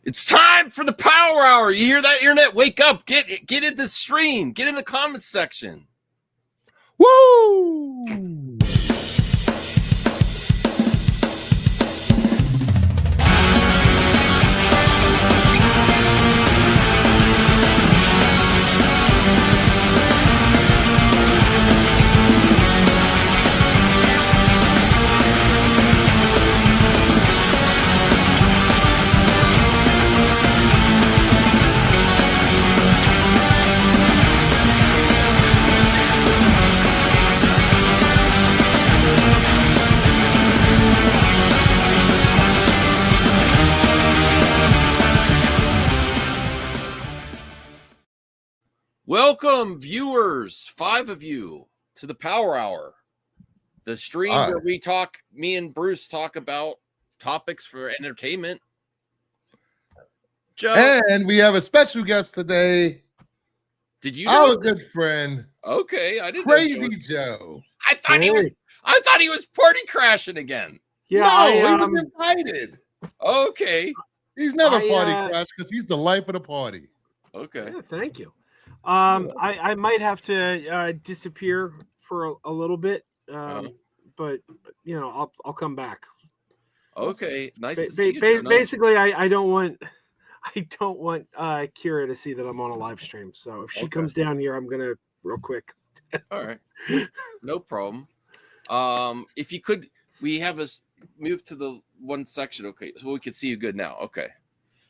It's time for the Power Hour. You hear that, internet? Wake up. Get in the stream. Get in the comments section. Woo! Welcome, viewers, 5 of you, to the Power Hour, the stream where me and Bruce talk about topics for entertainment. Joe, and we have a special guest today. Did you know? Our good friend. Okay, I didn't Crazy know Joe. I thought he was party crashing again. Yeah, he was invited. Okay. He's never party crashed because he's the life of the party. Okay. Yeah, thank you. I might have to disappear for a little bit, but you know I'll come back. Okay, nice to see you. Basically, I don't want Kira to see that I'm on a live stream. So if she comes down here, I'm gonna real quick. All right, no problem. If you could, we have us move to the one section. Okay, so we can see you good now. Okay,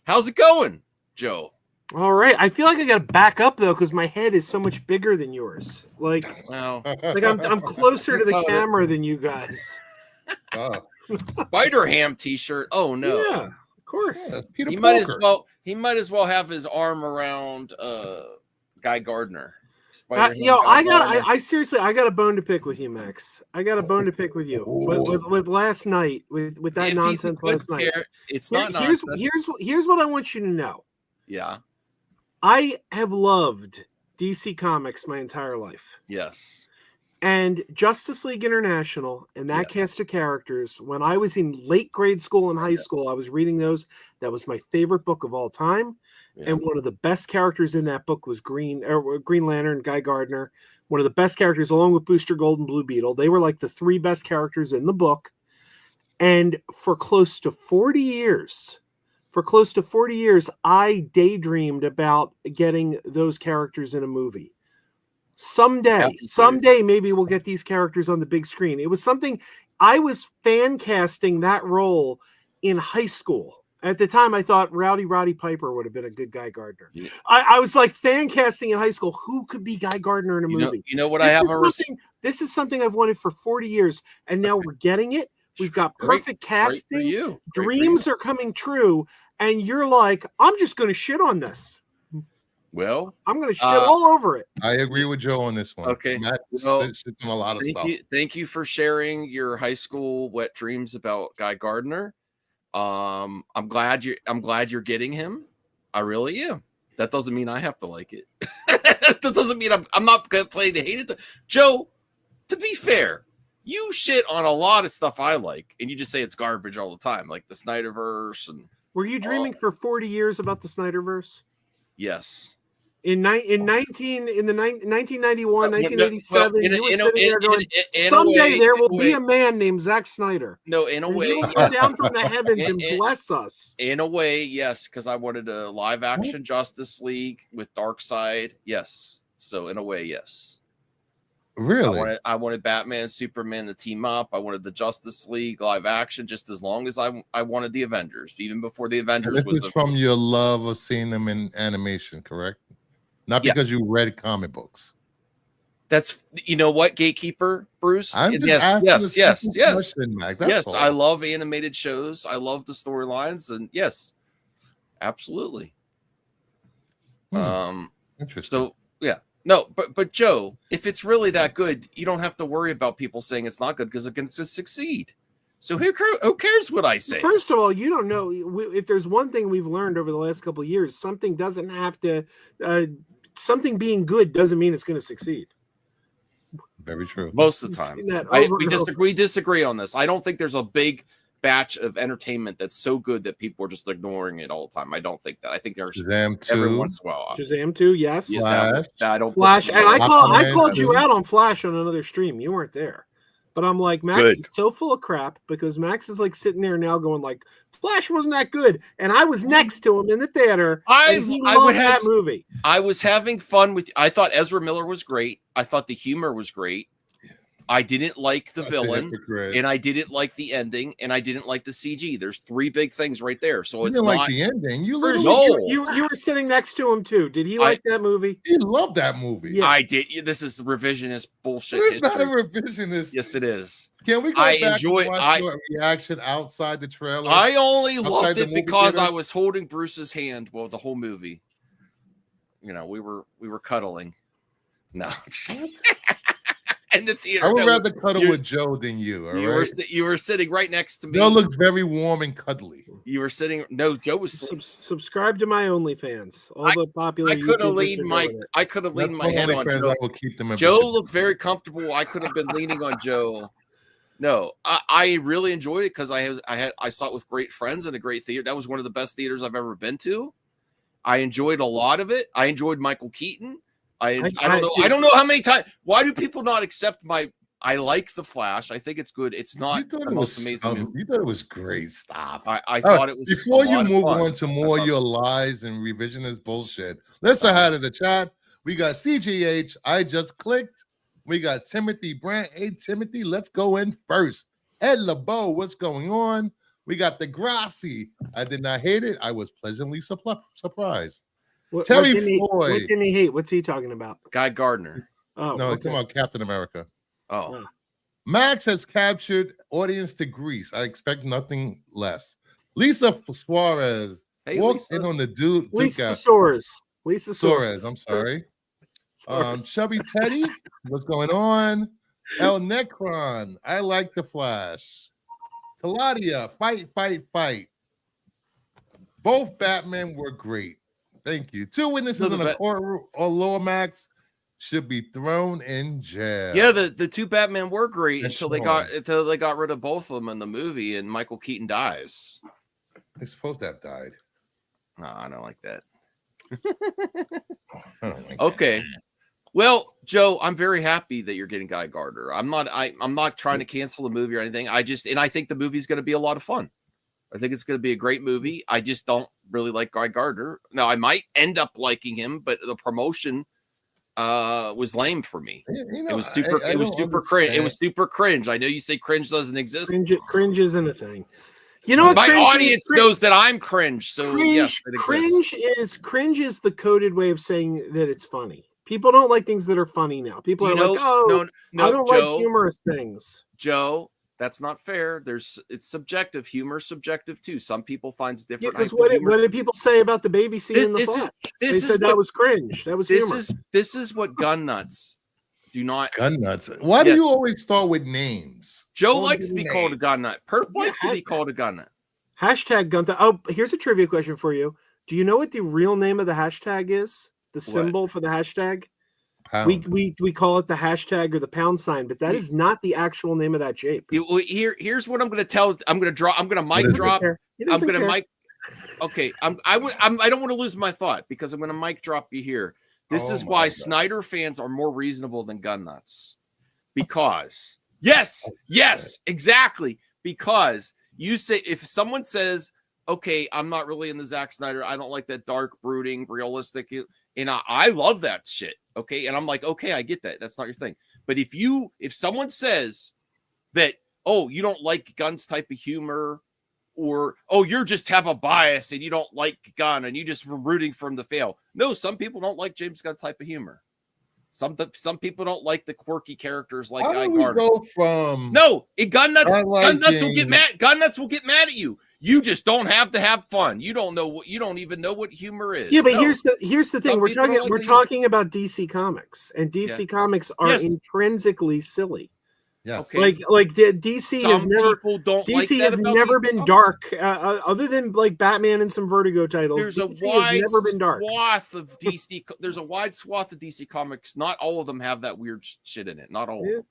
how's it going, Joe? All right. I feel like I got to back up though because my head is so much bigger than yours. Like I'm closer to the camera than you guys. Spider Ham T-shirt. Oh no. Yeah, of course. Yeah, he might as well have his arm around Guy Gardner. I seriously got a bone to pick with you, Max. I got a bone to pick with you with last night with that nonsense last night. It's not nonsense. Here's what I want you to know. Yeah. I have loved DC Comics my entire life. Yes. And Justice League International and that cast of characters, when I was in late grade school and high school, I was reading those. That was my favorite book of all time. Yeah. And one of the best characters in that book was Green Lantern, Guy Gardner. One of the best characters, along with Booster Gold and Blue Beetle. They were like the 3 best characters in the book. And for close to 40 years, I daydreamed about getting those characters in a movie. Someday, maybe we'll get these characters on the big screen. It was something I was fan casting that role in high school. At the time, I thought Roddy Piper would have been a good Guy Gardner. Yeah. I was like fan casting in high school. Who could be Guy Gardner in a movie? You know what? This is something I've wanted for 40 years, and now we're getting it. We've got perfect casting. Dreams are coming true, and you're like, I'm just going to shit on this. Well, I'm going to shit all over it. I agree with Joe on this one. Okay. Matt shits on a lot of stuff. Thank you for sharing your high school wet dreams about Guy Gardner. I'm glad you're getting him. I really am. That doesn't mean I have to like it. That doesn't mean I'm not going to play the hated. Joe, to be fair, you shit on a lot of stuff I like, and you just say it's garbage all the time, like the Snyderverse. And were you dreaming for 40 years about the Snyderverse? Yes. In 1991, 1987, you were sitting there going, someday there will be a man named Zack Snyder. No, in a way. He will come down from the heavens and bless us. In a way, yes, because I wanted a live-action Justice League with Darkseid. Yes. So, in a way, yes. Really? I wanted Batman, Superman to team up. I wanted the Justice League live action just as long as I wanted the Avengers, even before the Avengers was from your love of seeing them in animation, correct? Not because you read comic books. That's, you know what, Gatekeeper, Bruce? Yes. Yes, I love animated shows. I love the storylines, and yes, absolutely. Interesting. So, yeah. No, but Joe, if it's really that good, you don't have to worry about people saying it's not good because it can succeed. So who cares what I say? First of all, you don't know if there's one thing we've learned over the last couple of years. Something doesn't have to. Something being good doesn't mean it's going to succeed. Very true. Most of the time, we disagree on this. I don't think there's a big batch of entertainment that's so good that people are just ignoring it all the time. I don't think that. I think there's Shazam 2. every once in a while. Shazam 2, yes. Yeah, Flash. I don't. Flash, and I Aquaman called 2. you out on Flash on another stream. You weren't there. But I'm like, Max Good. is so full of crap because Max is like sitting there now going like, Flash wasn't that good. And I was next to him in the theater. And he loved that movie. I was having fun with. I thought Ezra Miller was great. I thought the humor was great. I didn't like the villain, and I didn't like the ending, and I didn't like the CG. There's 3 big things right there. So it's didn't not like the ending. You were sitting next to him too. Did he like that movie? He loved that movie. Yeah. I did. This is revisionist bullshit. It's not a revisionist. Yes, it is. Can we go back and watch your reaction outside the trailer? I only loved it because I was holding Bruce's hand while the whole movie. You know, we were cuddling. No. In the theater. I would rather cuddle with Joe than you. All right? You were sitting right next to me. Joe looked very warm and cuddly. You were sitting. No, Joe was. Subscribe to my OnlyFans. All the popular. I could have leaned my head on Joe. I will keep them. Joe looked very comfortable. I could have been leaning on Joe. No, I really enjoyed it because I saw it with great friends in a great theater. That was one of the best theaters I've ever been to. I enjoyed a lot of it. I enjoyed Michael Keaton. I don't know how many times. Why do people not accept my? I like The Flash. I think it's good. It's not the most amazing movie. You thought it was great. Stop. I thought it was. Before you move on to more your lies and revisionist bullshit, let's say hi to the chat. We got CGH. I just clicked. We got Timothy Brandt. Hey Timothy, let's go in first. Ed LeBeau, what's going on? We got the Grassi. I did not hate it. I was pleasantly surprised. Terry Floyd. What didn't he hate? What's he talking about? Guy Gardner. Oh, no, he's talking about Captain America. Oh. Max has captured audience to Greece. I expect nothing less. Lisa Suarez walked in on the dude. Lisa Suarez. I'm sorry. Chubby Teddy, what's going on? El Necron, I like the Flash. Taladia, fight. Both Batmen were great. Thank you. 2 witnesses in a courtroom or Lower Max should be thrown in jail. Yeah, the 2 Batman were great until they got rid of both of them in the movie, and Michael Keaton dies. They're supposed to have died. No, I don't like that. I don't like okay. That. Well, Joe, I'm very happy that you're getting Guy Gardner. I'm not trying to cancel the movie or anything. I think the movie's going to be a lot of fun. I think it's going to be a great movie. I just don't really like Guy Gardner. Now, I might end up liking him, but the promotion was lame for me. It was super cringe. It was super cringe. I know you say cringe doesn't exist. Cringe isn't a thing. You know what? My audience knows that I'm cringe. So yes, it exists. Cringe is the coded way of saying that it's funny. People don't like things that are funny now. People are like, "Oh, no, I don't like humorous things." Joe, that's not fair. It's subjective. Humor is subjective too. Some people find it different. Because what did people say about the baby scene in the Flash? They said that was cringe. That was humor. This is what gun nuts do not. Gun nuts. Why do you always start with names? Joe likes to be called a gun nut. Perp likes to be called a gun nut. Hashtag gun nut. Oh, here's a trivia question for you. Do you know what the real name of the hashtag is? The symbol for the hashtag? Pound. We call it the hashtag or the pound sign, but that is not the actual name of that shape. Here's what I'm going to tell. I'm going to mic drop. I'm going to mic. Okay, I don't want to lose my thought because I'm going to mic drop you here. This is why Snyder fans are more reasonable than gun nuts. Because yes, exactly. Because you say if someone says, "Okay, I'm not really in the Zack Snyder. I don't like that dark, brooding, realistic." And I love that shit. Okay. And I'm like, okay, I get that. That's not your thing. But if someone says that, oh, you don't like Gunn's type of humor, or, oh, you just have a bias and you don't like Gunn and you just were rooting for him to fail. No, some people don't like James Gunn's type of humor. Some people don't like the quirky characters like Guy Gardner. Go from Gun nuts will get mad. Gun nuts will get mad at you. You just don't have to have fun. You don't even know what humor is. Yeah, but here's the thing. We're talking about DC Comics, and DC Comics are intrinsically silly. Yeah, okay. like DC has never been dark, other than like Batman and some Vertigo titles. There's a wide swath of DC Comics. Not all of them have that weird shit in it. Not all of them.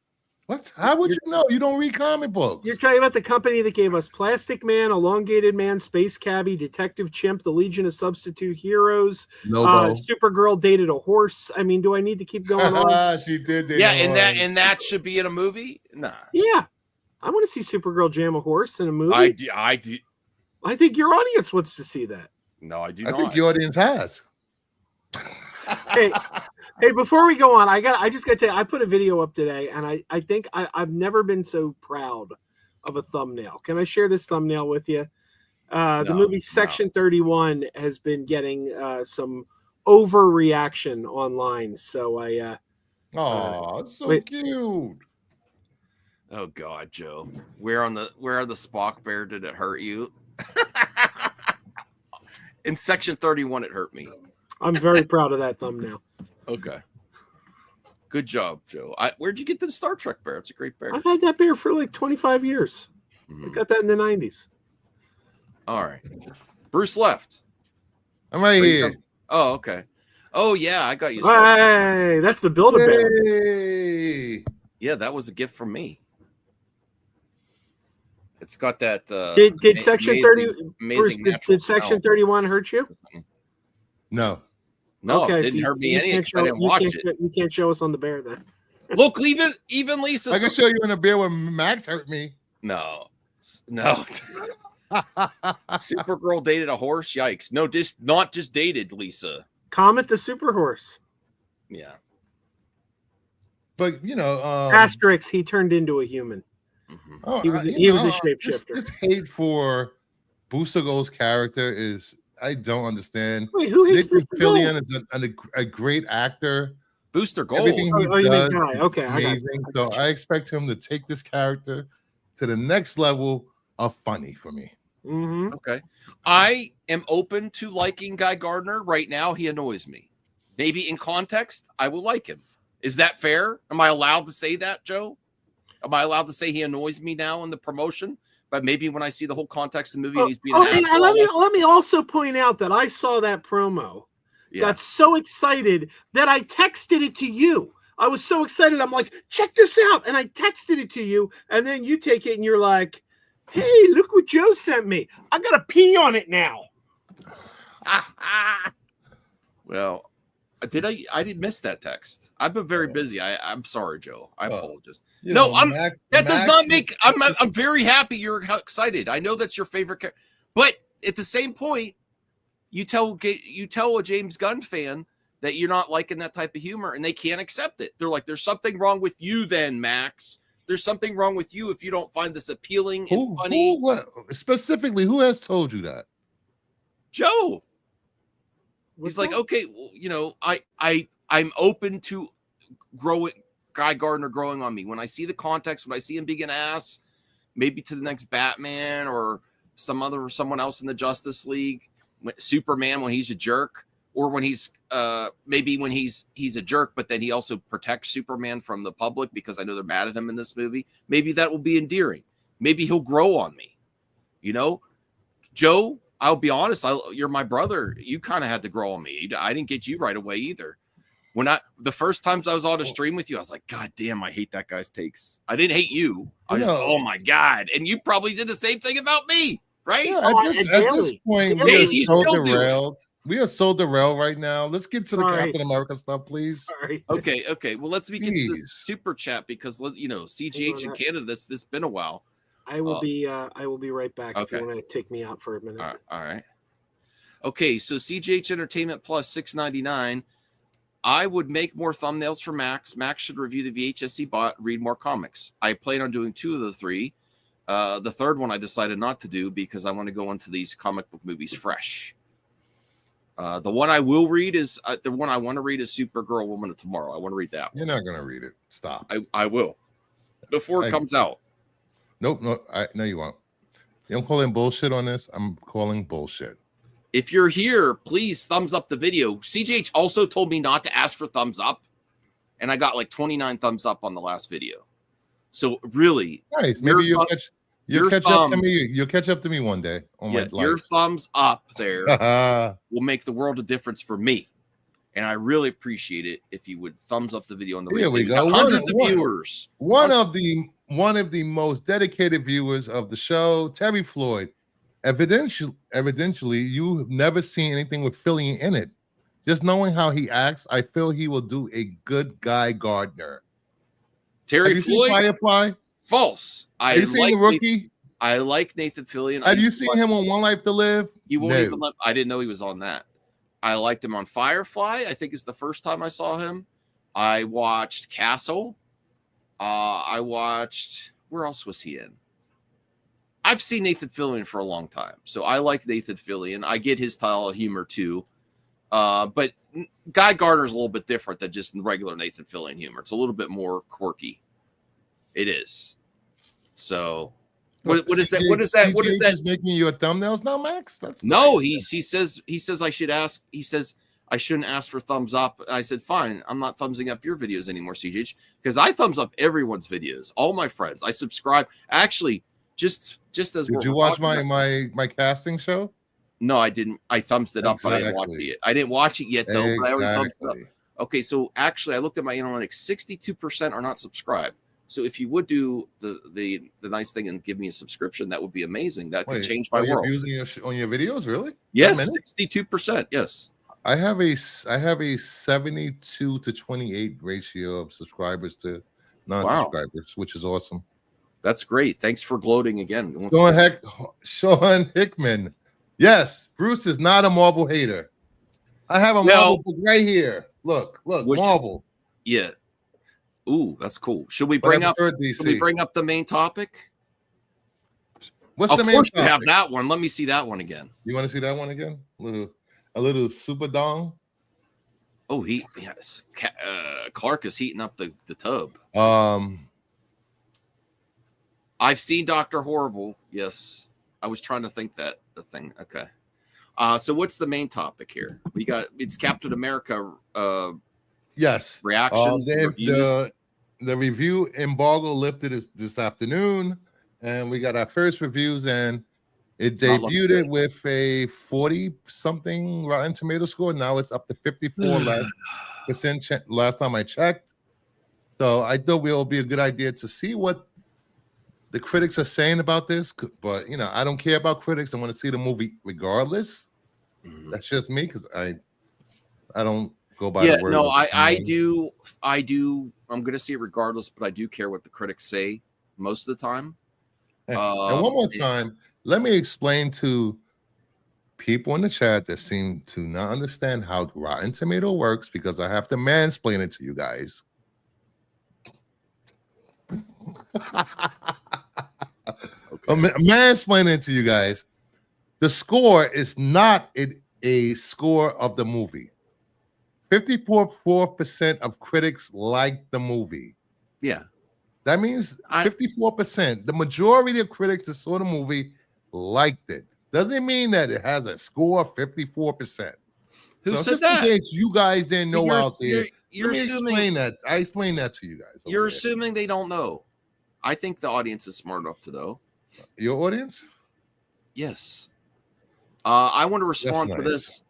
What? How would you know? You don't read comic books. You're talking about the company that gave us Plastic Man, Elongated Man, Space Cabbie, Detective Chimp, the Legion of Substitute Heroes. Lobo. Supergirl dated a horse. I mean, do I need to keep going on? She did. Yeah, and that should be in a movie. Nah. Yeah, I want to see Supergirl jam a horse in a movie. I do. I think your audience wants to see that. No, I do I not. think the audience has. Hey, before we go on, I just got to tell you, I put a video up today, and I think I've never been so proud of a thumbnail. Can I share this thumbnail with you? The movie Section 31 has been getting some overreaction online. So so cute. Oh God, Joe. Where on the Spock bear did it hurt you? In Section 31, it hurt me. I'm very proud of that thumbnail. Okay. Good job, Joe. Where'd you get the Star Trek bear? It's a great bear. I've had that bear for like 25 years. I got that in the 90s. All right. Bruce left. I'm right here. Oh, okay. Oh, yeah, I got you. Hey, that's the Build-A-Bear. Hey. Yeah, that was a gift from me. It's got that. Did Section 30? Bruce, did Section 31 hurt you? No. No, okay, it didn't hurt me any. I didn't watch it. You can't show us on the bear then. Look, even Lisa. I can show you in a bear where Max hurt me. No. Supergirl dated a horse. Yikes! No, not just dated Lisa. Comet the Super Horse. Yeah. But asterisk. He turned into a human. Mm-hmm. He was a shapeshifter. This hate for Booster Gold's character is. I don't understand. Wait, who hates Nick Booster Gold? Fillion is a great actor. Booster Gold. Everything he does okay, amazing. So I expect him to take this character to the next level of funny for me. Mm-hmm. Okay. I am open to liking Guy Gardner. Right now, he annoys me. Maybe in context, I will like him. Is that fair? Am I allowed to say that, Joe? Am I allowed to say he annoys me now in the promotion? But maybe when I see the whole context of the movie and he's being and let me also point out that I saw that promo. Yeah. Got so excited that I texted it to you. I was so excited. I'm like, check this out. And I texted it to you. And then you take it and you're like, hey, look what Joe sent me. I got to pee on it now. Well, I didn't miss that text. I've been very busy. I'm sorry, Joe. I apologize. Does not make. I'm very happy you're excited. I know that's your favorite character, but at the same point, you tell a James Gunn fan that you're not liking that type of humor, and they can't accept it. They're like, "There's something wrong with you, then, Max. There's something wrong with you if you don't find this appealing and funny." Specifically, who has told you that? Joe. He's like, okay, well, I'm open to Guy Gardner growing on me. When I see the context, when I see him being an ass, maybe to the next Batman or someone else in the Justice League, Superman when he's a jerk, or when he's maybe when he's a jerk, but then he also protects Superman from the public because I know they're mad at him in this movie. Maybe that will be endearing. Maybe he'll grow on me. Joe, I'll be honest. You're my brother. You kind of had to grow on me. I didn't get you right away either. The first times I was on a stream with you, I was like, God damn, I hate that guy's takes. I didn't hate you. Oh my God. And you probably did the same thing about me, right? Yeah, at this point, we are so derailed. We are so derailed right now. Let's get to the Captain America stuff, please. Sorry. Okay. Well, let's begin to this super chat because CGH in Canada, this been a while. I will be right back if you want to take me out for a minute. All right. Okay, so CGH Entertainment Plus $6.99. I would make more thumbnails for Max. Max should review the VHS he bought, read more comics. I plan on doing 2 of the 3. The third one I decided not to do because I want to go into these comic book movies fresh. The one I will read is the one I want to read is Supergirl Woman of Tomorrow. I want to read that one. You're not going to read it. Stop. I will. Before it comes out. Nope. No, you won't. I'm calling bullshit on this. I'm calling bullshit. If you're here, please thumbs up the video. CJH also told me not to ask for thumbs up, and I got like 29 thumbs up on the last video. So really, nice. Maybe you'll catch up to me. You'll catch up to me one day on my life. Your thumbs up there will make the world a difference for me. And I really appreciate it if you would thumbs up the video on the way. Here we go. Hundreds of viewers. One of the most dedicated viewers of the show, Terry Floyd. Evidently, you've never seen anything with Philly in it. Just knowing how he acts, I feel he will do a good Guy Gardner. Terry Have you Floyd, seen Firefly? false. Have you seen The Rookie? I like Nathan Fillion. Have you seen him on One Life to Live? He won't even let. I didn't know he was on that. I liked him on Firefly. I think it's the first time I saw him. I watched Castle. I watched. Where else was he in? I've seen Nathan Fillion for a long time, so I like Nathan Fillion. I get his style of humor too. But Guy Gardner's a little bit different than just regular Nathan Fillion humor. It's a little bit more quirky. It is. So, what is that? What is that? What is that? Making your thumbnails now, Max? That's no. Nice. He says I should ask. He says I shouldn't ask for thumbs up. I said fine. I'm not thumbsing up your videos anymore, CJ, because I thumbs up everyone's videos. All my friends. I subscribe. Actually, just as did you watch my casting show? No, I didn't. I thumbs it up, but I didn't watch it yet. I didn't watch it yet, though. But I already thumbs it up. Okay, so actually, I looked at my analytics. 62% are not subscribed. So if you would do the nice thing and give me a subscription, that would be amazing. That could change my world. Using on your videos, really? Yes, 62%. Yes. I have a 72 to 28 ratio of subscribers to non-subscribers, which is awesome. That's great. Thanks for gloating again. Sean Hickman. Yes, Bruce is not a Marvel hater. I have a Marvel book right here. Look, Marvel. Yeah. Ooh, that's cool. Should we bring up the main topic? What's the main topic? You have that one. Let me see that one again. You want to see that one again? A little super dong. Oh, yes. Clark is heating up the tub. I've seen Dr. Horrible. Yes. I was trying to think the thing. Okay. So what's the main topic here? It's Captain America. Yes. Reactions. The review embargo lifted this afternoon, and we got our first reviews, and it debuted it with a 40-something Rotten Tomato score. Now it's up to 54% last time I checked. So I thought it will be a good idea to see what the critics are saying about this, but I don't care about critics. I want to see the movie regardless. Mm-hmm. That's just me, because I don't go by the word. No, I do. I'm going to see it regardless, but I do care what the critics say most of the time. And one more time, let me explain to people in the chat that seem to not understand how Rotten Tomato works, because I have to mansplain it to you guys. Okay. Mansplaining it to you guys. The score is not a score of the movie. 54% of critics like the movie. Yeah. That means 54%. The majority of critics that saw the movie liked it. Doesn't mean that it has a score of 54%. Who said that? In case you guys didn't know out there, you're assuming explain that. I explained that to you guys. You're assuming they don't know. I think the audience is smart enough to know. Your audience? Yes. I want to respond to this.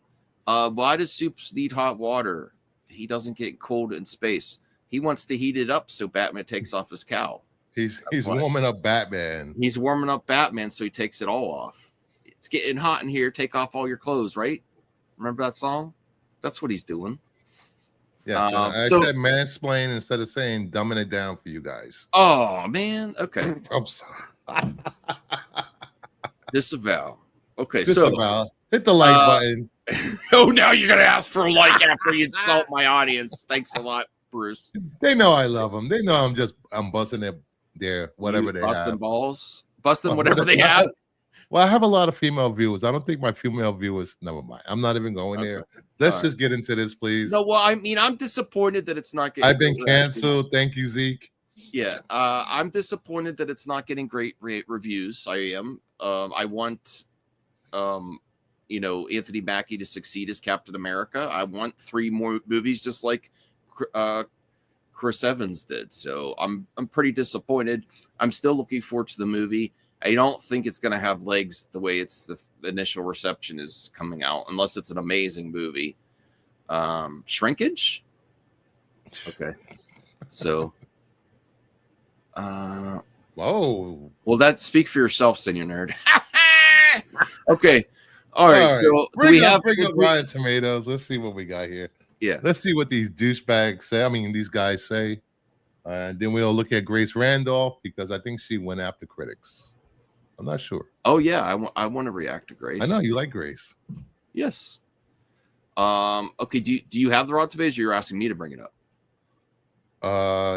Why does Soups need hot water? He doesn't get cold in space. He wants to heat it up so Batman takes off his cowl. He's warming up Batman. He's warming up Batman, so he takes it all off. It's getting hot in here. Take off all your clothes, right? Remember that song? That's what he's doing. Yeah, I said mansplain instead of saying dumbing it down for you guys. Oh, man. Okay. I'm sorry. Disavow. Okay, Disavow. Hit the like button. Oh, now you're going to ask for a like after you insult my audience. Thanks a lot, Bruce. They know I love them. They know I'm busting their whatever they busting have. Balls? Busting whatever they have? Well, I have a lot of female viewers. I don't think my female viewers, never mind. I'm not even going there. Let's just get into this, please. No, well, I mean, I'm disappointed that it's not getting. I've been canceled. Thank you, Zeke. Yeah, I'm disappointed that it's not getting great reviews. I am. I want, Anthony Mackie to succeed as Captain America. I want 3 more movies just like Chris Evans did. So I'm pretty disappointed. I'm still looking forward to the movie. I don't think it's going to have legs the way the initial reception is coming out, unless it's an amazing movie. Shrinkage. Okay. So, whoa. well, that speak for yourself, senior nerd. Okay. All right. So, do bring we up have Rotten Tomatoes? Let's see what we got here. Yeah. Let's see what these douchebags say. I mean, these guys say. And then we'll look at Grace Randolph because I think she went after critics. I'm not sure. Oh yeah, I want to react to Grace. I know you like Grace. Yes. Okay. Do you have the Rotten Tomatoes? Or you're asking me to bring it up.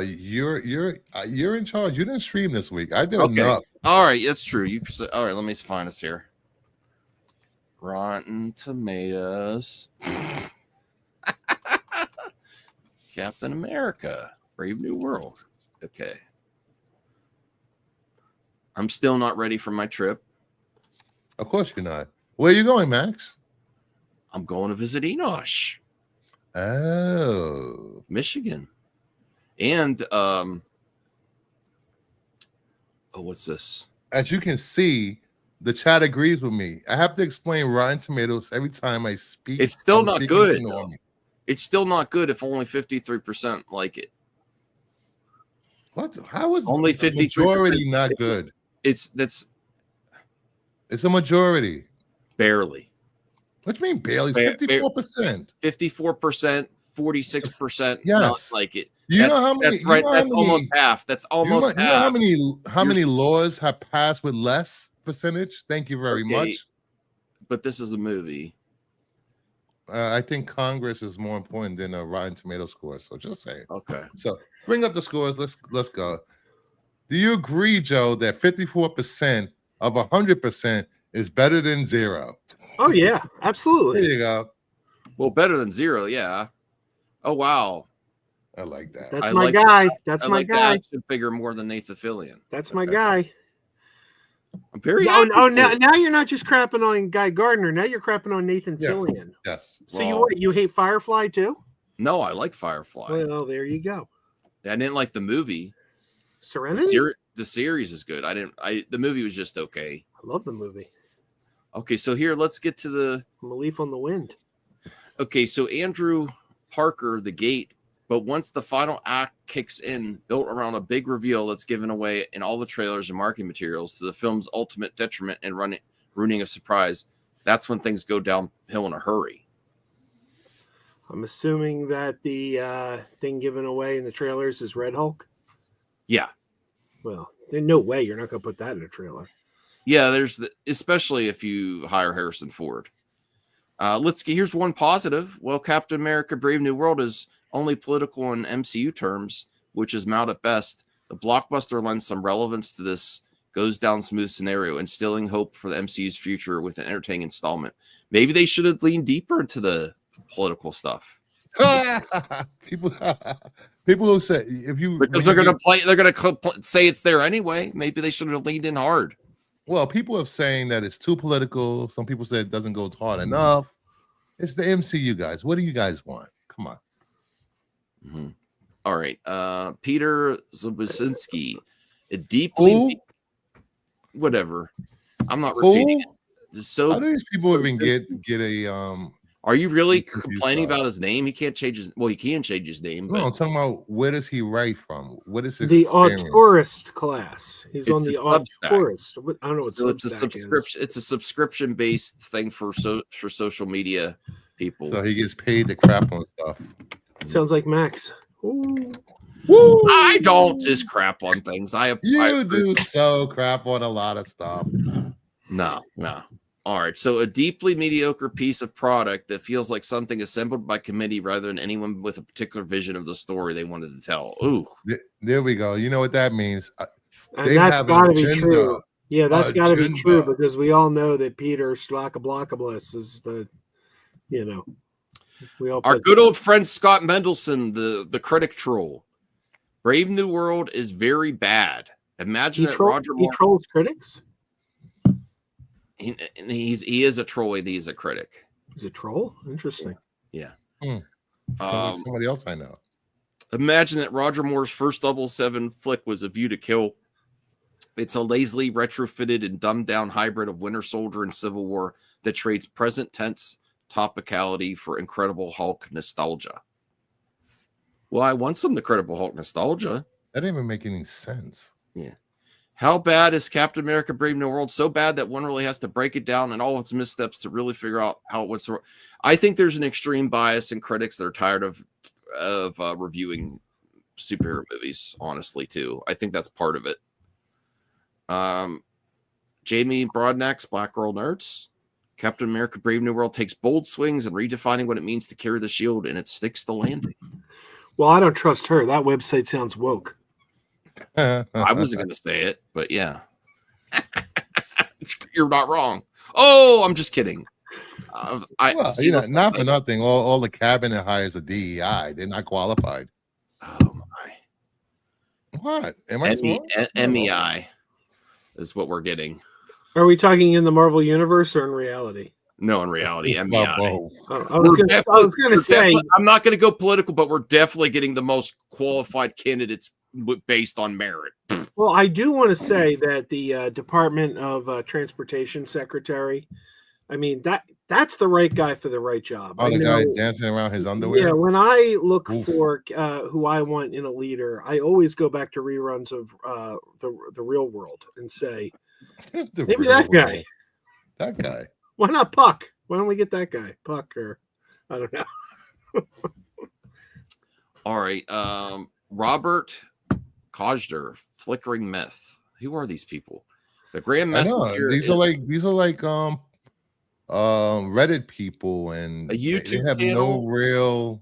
You're in charge. You didn't stream this week. I did Okay. enough. All right, that's true. All right? Let me find us here. Rotten Tomatoes. Captain America: Brave New World. Okay. I'm still not ready for my trip. Of course you're not. Where are you going, Max? I'm going to visit Enosh. Oh, Michigan. And oh, what's this? as you can see, the chat agrees with me. I have to explain Rotten Tomatoes every time I speak. It's still I'm not speaking good. to Normie. It's still not good if only 53% like it. What? How is Only the 53% majority not good? That's It's a majority. barely. What do you mean barely? 54%. 54%, 46% Yes. not like it. You know how many? That's right. You know That's how many, almost half. That's almost you know half. how many laws have passed with less percentage? Thank you very Okay, much. But this is a movie. I think Congress is more important than a Rotten Tomato score. So just saying. Okay. So bring up the scores. Let's go. Do you agree, Joe, that 54% of 100% is better than 0? Oh yeah, absolutely. There you go. Well, better than 0, yeah. Oh wow. I like that. That's I my like- guy. That's I my like the guy. action figure more than Nathan Fillion. That's my guy. I'm very Oh, happy. now you're not just crapping on Guy Gardner. Now you're crapping on Nathan Yeah. Fillion. Yes. So Well- you hate Firefly too? No, I like Firefly. Well, there you go. I didn't like the movie. Serenity. The series is good. The movie was just okay. I love the movie. Okay, so here let's get to the I'm a leaf on the wind. Okay, so Andrew Parker, The Gate, but once the final act kicks in, built around a big reveal that's given away in all the trailers and marketing materials to the film's ultimate detriment and ruining of surprise, that's when things go downhill in a hurry. I'm assuming that the thing given away in the trailers is Red Hulk. Yeah. Well, there's no way you're not going to put that in a trailer. Yeah, especially if you hire Harrison Ford. Here's one positive. Well, Captain America: Brave New World is only political in MCU terms, which is mild at best. The blockbuster lends some relevance to this goes down smooth scenario, instilling hope for the MCU's future with an entertaining installment. Maybe they should have leaned deeper into the political stuff. people who say because they're gonna say it's there anyway. Maybe they should have leaned in hard. Well, people are saying that it's too political. Some people say it doesn't go hard enough. It's the MCU guys. What do you guys want? Come on. Mm-hmm. All right. Peter Zubosinski, a deeply whatever. I'm not repeating it. So how do these people even get a Are you really complaining about his name? He can't change his. Well, he can change his name. No, I'm talking about where does he write from? What is his the experience? Autorist class? He's on the Substack. Autorist. I don't know what So Substack it's a subscription. It's a subscription based thing for social media people. So he gets paid to crap on stuff. Sounds like Max. Ooh. Woo! I don't just crap on things. You do so crap on a lot of stuff. No. All right. So a deeply mediocre piece of product that feels like something assembled by committee rather than anyone with a particular vision of the story they wanted to tell. Ooh. There we go. You know what that means. And They that's have got to an be agenda. true. Yeah, that's got to be true Agenda. because we all know that Peter Schlackablockabliss is the, we all Our put- good old friend Scott Mendelson, the critic troll. Brave New World is very bad. Imagine that Roger Moore. He trolls critics. He is a troll and he's a critic. He's a troll. Interesting. Yeah. Somebody else I know. Imagine that Roger Moore's first 007 flick was A View to Kill. It's a lazily retrofitted and dumbed down hybrid of Winter Soldier and Civil War that trades present tense topicality for Incredible Hulk nostalgia. Well, I want some Incredible Hulk nostalgia. That didn't even make any sense. Yeah. How bad is Captain America Brave New World? So bad that one really has to break it down and all its missteps to really figure out how it was. I think there's an extreme bias in critics that are tired of reviewing superhero movies, honestly, too. I think that's part of it. Jamie Broadnack's Black Girl Nerds. Captain America Brave New World takes bold swings in redefining what it means to carry the shield, and it sticks the landing. Well, I don't trust her. That website sounds woke. I wasn't going to say it, but yeah. You're not wrong. Oh, I'm just kidding. Not for nothing. All the cabinet hires are DEI. They're not qualified. Oh, my. What? Am I wrong? MEI is what we're getting. Are we talking in the Marvel universe or in reality? No, in reality, MEI. I was going to say, I'm not going to go political, but we're definitely getting the most qualified candidates based on merit. Well, I do want to say that the Department of Transportation Secretary, I mean, that's the right guy for the right job. Oh, the guy dancing around his underwear? Yeah, when I look for who I want in a leader, I always go back to reruns of the Real World and say, maybe that guy. That guy. Why not Puck? Why don't we get that guy? Puck, or I don't know. All right. Robert Kojder, Flickering Myth. Who are these people? The Grand Messenger. These are like Reddit people, and a YouTube they have channel. No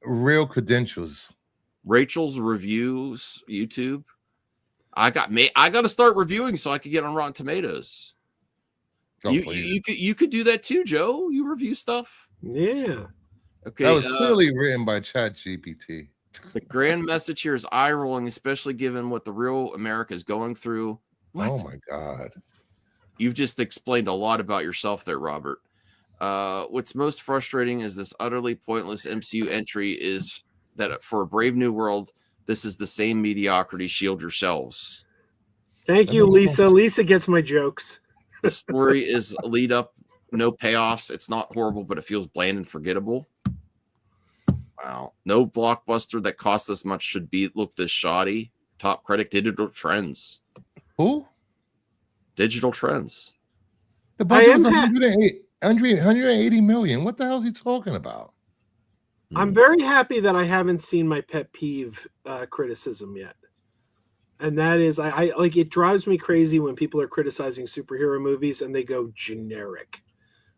real credentials. Rachel's Reviews YouTube. I got to start reviewing so I could get on Rotten Tomatoes. You could do that too, Joe. You review stuff. Yeah. Okay. That was clearly written by ChatGPT. The grand message here is eye rolling, especially given what the real America is going through. What? Oh my God. You've just explained a lot about yourself there, Robert. What's most frustrating is this utterly pointless MCU entry is that for a Brave New World, this is the same mediocrity. Shield yourselves. Thank you, Lisa. Lisa gets my jokes. The story is lead up, no payoffs. It's not horrible, but it feels bland and forgettable. Wow. No blockbuster that costs this much should look this shoddy. Top critic, Digital Trends. Who? Digital Trends. The budget was 180 million. What the hell is he talking about? I'm very happy that I haven't seen my pet peeve criticism yet. And that is, I like, it drives me crazy when people are criticizing superhero movies and they go generic,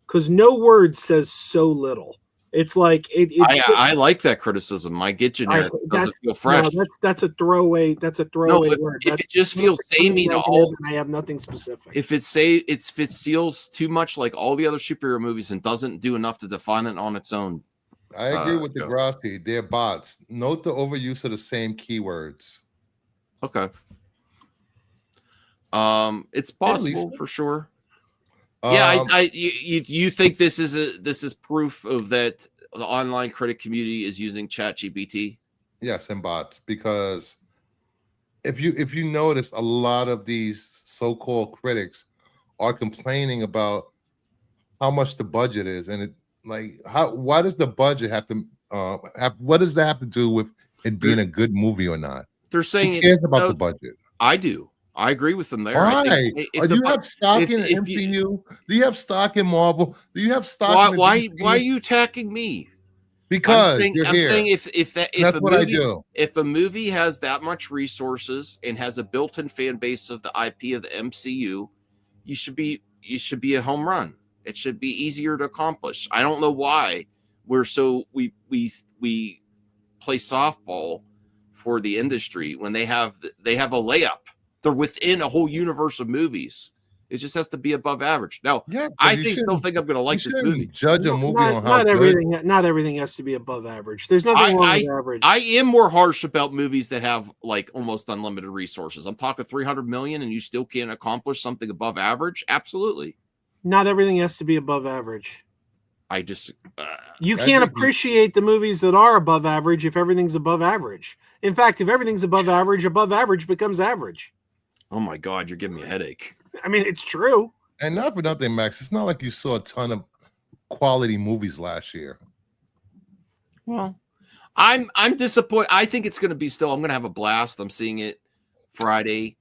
because no word says so little. It's like I like that criticism. I get generic. Doesn't feel fresh. No, that's a throwaway. That's a throwaway word. If it just feels samey to all, I have nothing specific. If it feels too much like all the other superhero movies and doesn't do enough to define it on its own. I agree with Degrassi. They're bots. Note the overuse of the same keywords. Okay. It's possible for sure. You think this is proof of that the online critic community is using ChatGPT? Yes, and bots, because if you notice, a lot of these so-called critics are complaining about how much the budget is, and why does the budget have to what does that have to do with it being a good movie or not? They're saying who cares about the budget. I do. I agree with them there. Why? Do you have stock in MCU? Do you have stock in Marvel? Do you have stock? Why are you attacking me? Because I'm saying if a movie has that much resources and has a built-in fan base of the IP of the MCU, you should be a home run. It should be easier to accomplish. I don't know why we play softball for the industry when they have a layup. They're within a whole universe of movies. It just has to be above average. Now, I still think I'm going to like this movie. Judge a movie on how not everything has to be above average. There's nothing wrong with average. I am more harsh about movies that have like almost unlimited resources. I'm talking 300 million, and you still can't accomplish something above average. Absolutely. Not everything has to be above average. I just you can't appreciate the movies that are above average if everything's above average. In fact, if everything's above average becomes average. Oh my God, you're giving me a headache. I mean, it's true. And not for nothing, Max. It's not like you saw a ton of quality movies last year. Well, I'm disappointed. I think it's going to be still. I'm going to have a blast. I'm seeing it Friday.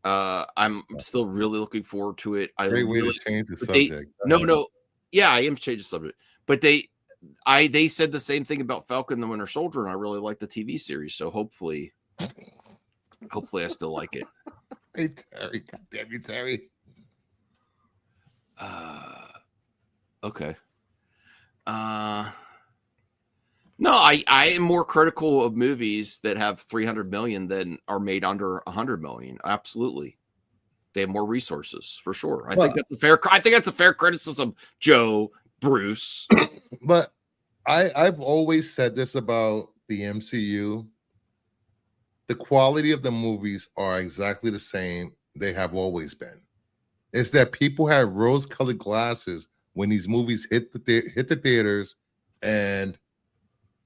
I'm still really looking forward to it. Great way to change the subject. No, yeah, I am changing the subject. But they said the same thing about Falcon and the Winter Soldier, and I really like the TV series. So hopefully I still like it. Hey Terry, God damn you, Terry. Okay. No, I am more critical of movies that have 300 million than are made under 100 million. Absolutely. They have more resources for sure. I think that's a fair criticism, Joe, Bruce. But I've always said this about the MCU. The quality of the movies are exactly the same they have always been. It's that people have rose-colored glasses when these movies hit the theaters, and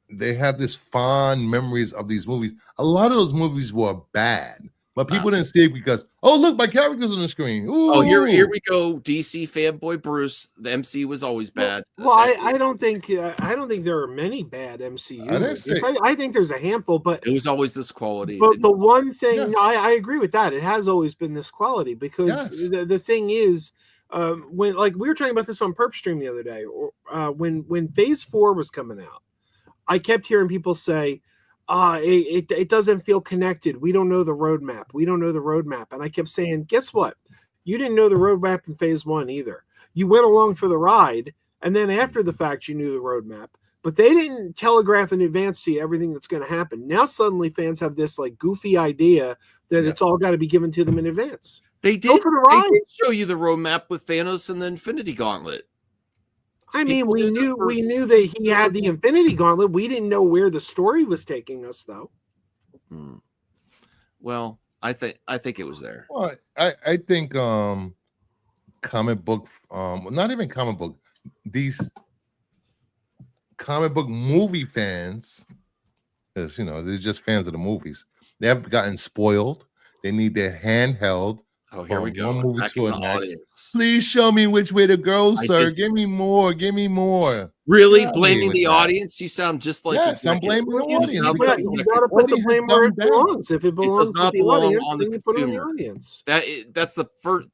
they have this fond memories of these movies. A lot of those movies were bad, but people didn't see it because, oh, look, my character's on the screen. Ooh. Oh, here we go. DC fanboy Bruce. The MC was always bad. Well, I don't think there are many bad MCU movies. I think there's a handful, but it was always this quality. But the one thing, yes. I agree with that. It has always been this quality because the thing is, when like we were talking about this on Perp Stream the other day, when Phase 4 was coming out, I kept hearing people say, it doesn't feel connected. We don't know the roadmap. We don't know the roadmap. And I kept saying, guess what? You didn't know the roadmap in Phase 1 either. You went along for the ride, and then after the fact, you knew the roadmap. But they didn't telegraph in advance to you everything that's going to happen. Now suddenly fans have this like goofy idea that it's all got to be given to them in advance. They did show you the roadmap with Thanos and the Infinity Gauntlet. I mean, we knew that he had the Infinity Gauntlet. We didn't know where the story was taking us, though. Well, I think it was there. Well, I think comic book, not even comic book, these comic book movie fans, because they're just fans of the movies. They have gotten spoiled. They need their handheld. Oh, here we go. One movie to the next. Please show me which way to go, sir. Give me more. Give me more. Really blaming the audience? You sound just like I'm blaming the audience. You got to put the blame where it belongs. If it belongs to the audience, then you put it on the audience. That's the first.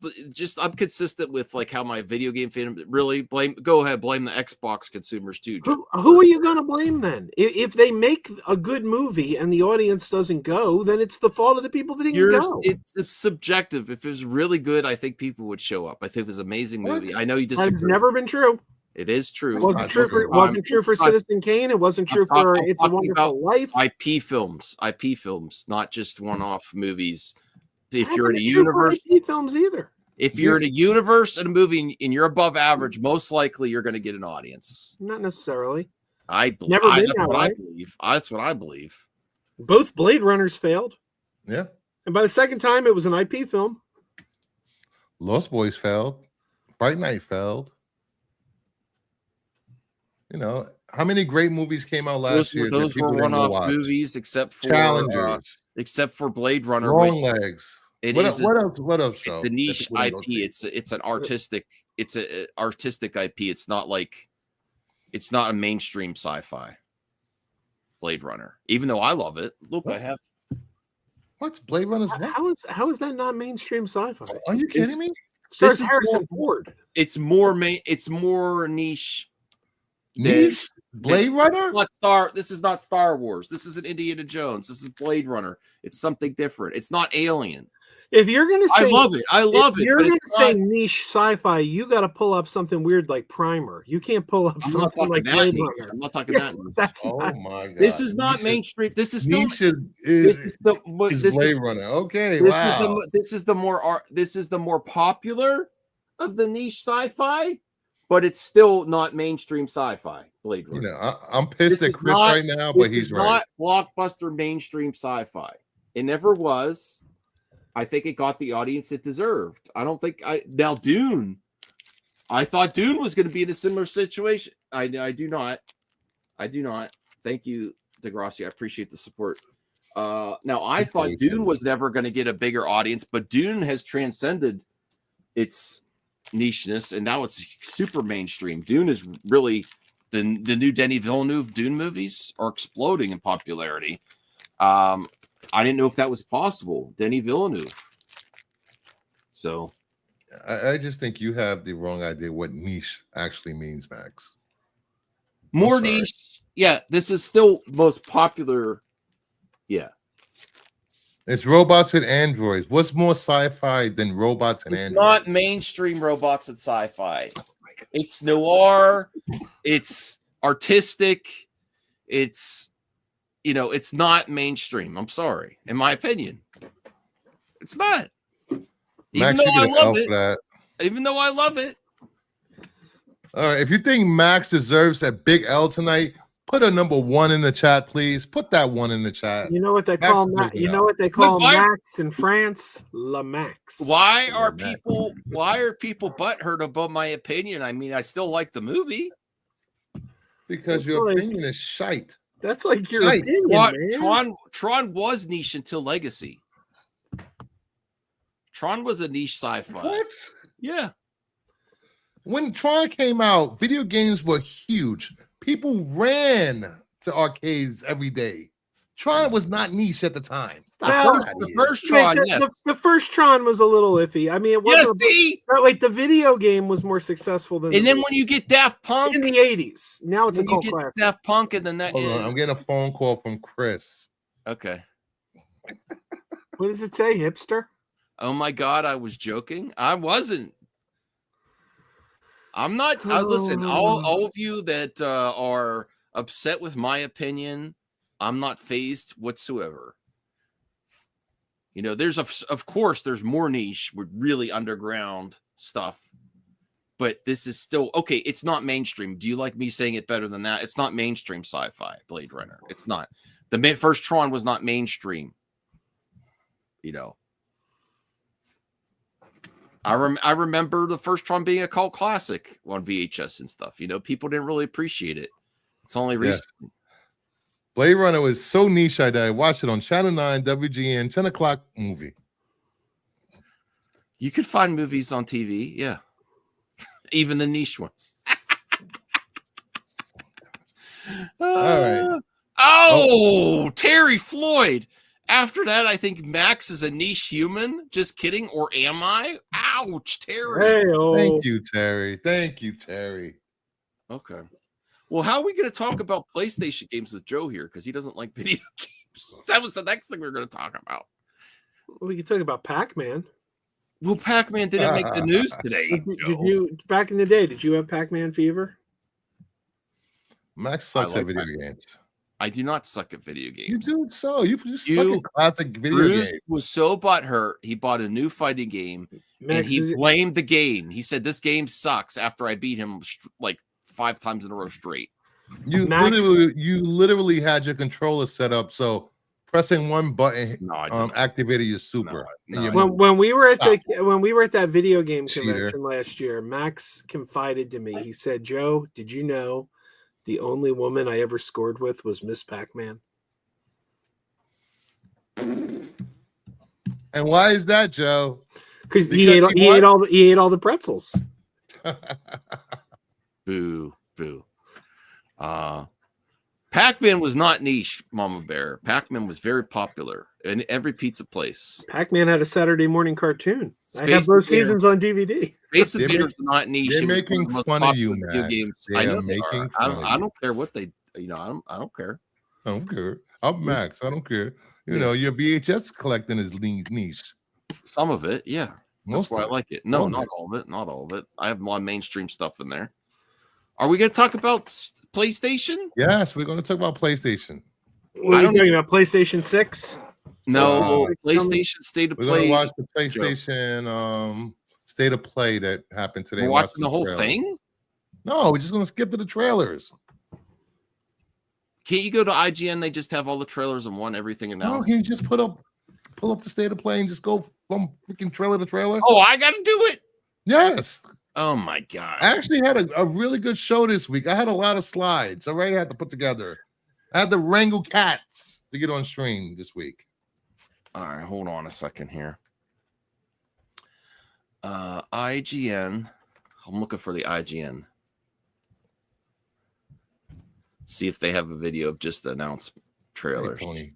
I'm consistent with like how my video game fan really blame. Go ahead, blame the Xbox consumers too. Who are you going to blame then? If they make a good movie and the audience doesn't go, then it's the fault of the people that didn't go. It's subjective. If it was really good, I think people would show up. I think it was an amazing movie. I know you disagree. That's never been true. It is true. It wasn't true for Citizen Kane. It wasn't true for It's a Wonderful Life. IP films, not just one-off movies. If you're in a universe, IP films either. If you're in a universe and a movie and you're above average, most likely you're going to get an audience. Not necessarily. That's what I believe. Both Blade Runners failed. Yeah. And by the second time, it was an IP film. Lost Boys failed. Fright Night failed. How many great movies came out last year? Those were one-off movies, except for Challengers, except for Blade Runner. Long Legs. What else? It's a niche IP. It's an artistic. It's an artistic IP. It's not a mainstream sci-fi. Blade Runner, even though I love it. Look, I have. What's Blade Runner's? How is that not mainstream sci-fi? Are you kidding me? Stars Harrison Ford. It's more niche. Niche Blade Runner? This is not Star Wars. This isn't Indiana Jones. This is Blade Runner. It's something different. It's not Alien. If you're gonna say, I love it. If you're gonna say niche sci-fi, you got to pull up something weird like Primer. You can't pull up something like Blade Runner. I'm not talking that. That's my god. This is not mainstream. This is still Blade Runner. Okay, wow. This is the more popular of the niche sci-fi. But it's still not mainstream sci-fi. Blade Runner. I'm pissed at Chris right now, but he's right. It's not blockbuster mainstream sci-fi. It never was. I think it got the audience it deserved. I don't think now Dune. I thought Dune was going to be in a similar situation. I do not. Thank you, DeGrassi. I appreciate the support. Now I thought Dune was never going to get a bigger audience, but Dune has transcended its nicheness, and now it's super mainstream. Dune is really the new Denis Villeneuve Dune movies are exploding in popularity. I didn't know if that was possible. Denis Villeneuve. So I just think you have the wrong idea what niche actually means, Max. more niche. Yeah, this is still most popular. Yeah. It's robots and androids. What's more sci-fi than robots and It's androids? not mainstream robots and sci-fi. It's noir. It's artistic. It's, you know, it's not mainstream. I'm sorry. In my opinion, it's not. Max, Even though I love it. that. Even though I love it. All right. If you think Max deserves a big L tonight, put a number 1 in the chat, please. Put that 1 in the chat. You know what they Max call deserves you an know L. what they call Why- Max in France? La Max. Why are Max. people butthurt about my opinion? I mean, I still like the movie. Because That's your like- opinion is shite. That's like your Shite. opinion, What man. Tron was niche until Legacy. Tron was a niche sci-fi. What? Yeah. When Tron came out, video games were huge. People ran to arcades every day. Tron was not niche at the time. Stop Well, that The here. first Wait, Tron, the, yes. the first Tron was a little iffy. I mean, it Yes, wasn't. see? No, wait, the video game was more successful than. And the then when you get Daft Punk, in the '80s, now it's a when you cult get classic. Daft Punk, and then that Hold on, I'm getting a phone call from Chris. okay. What does it say, hipster? Oh my God, I was joking. I wasn't. I'm not. Listen, all of you that are upset with my opinion, I'm not phased whatsoever. You know, there's of course there's more niche with really underground stuff, but this is still okay. It's not mainstream. Do you like me saying it better than that? It's not mainstream sci-fi. Blade Runner. It's not. The first Tron was not mainstream. You know. I remember the first Tron being a cult classic on VHS and stuff. You know, people didn't really appreciate it. It's only recently. Blade Runner was so niche that I watched it on Channel 9, WGN, 10 o'clock movie. You could find movies on TV, yeah. Even the niche ones. All right. Oh, Terry Floyd. After that, I think Max is a niche human. Just kidding. Or am I? Ouch, Terry. Hey-o. Thank you, Terry. Thank you, Terry. Okay. Well, how are we going to talk about PlayStation games with Joe here? Because he doesn't like video games. That was the next thing we were going to talk about. We could talk about Pac-Man. Well, Pac-Man didn't make the news today. Did you back in the day? Did you have Pac-Man fever? Max sucks like at video Pac-Man. games. I do not suck at video You games. do so. You suck at classic video Bruce games. was so butthurt. He bought a new fighting game and Max, he blamed the game. He said, "This game sucks." After I beat him like 5 times in a row straight. You literally had your controller set up so pressing one button No, I didn't. activated your super. No, And I your when we were at that video game Cheater. convention last year, Max confided to me. He said, "Joe, did you know the only woman I ever scored with was Miss Pac-Man?" And why is that, Joe? Because he ate all the pretzels. Boo, boo. Pac-Man was not niche, Mama Bear. Pac-Man was very popular in every pizza place. Pac-Man had a Saturday morning cartoon. I have Space those Invaders- seasons on DVD. Space They're Invaders are not niche. they're It was making one of the most fun of you, popular video Max. games. They I are know they making are. fun of I you. don't care what they. You know, I don't care. I don't care. I'm Max. I don't care. You know, your VHS collecting is niche. Some of it, yeah. That's Most why I of it. like it. No, All not of it. all of it. Not all of it. I have more mainstream stuff in there. Are we going to talk about PlayStation? Yes, we're going to talk about PlayStation. What are you talking about? PlayStation 6? No, Wow. PlayStation State of We're going Play. to watch the PlayStation State of Play that happened today. We're Watch watching the whole trailer. thing? No, we're just going to skip to the trailers. Can't you go to IGN? They just have all the trailers and everything No, announced. can you just pull up the State of Play and just go from freaking trailer to trailer? Oh, I got to do it. Yes. Oh my god! I actually had a really good show this week. I had a lot of slides. I already had to put together. I had to wrangle cats to get on stream this week. All right, hold on a second here. IGN. I'm looking for the IGN. See if they have a video of just the announced trailers. Hey, Tony.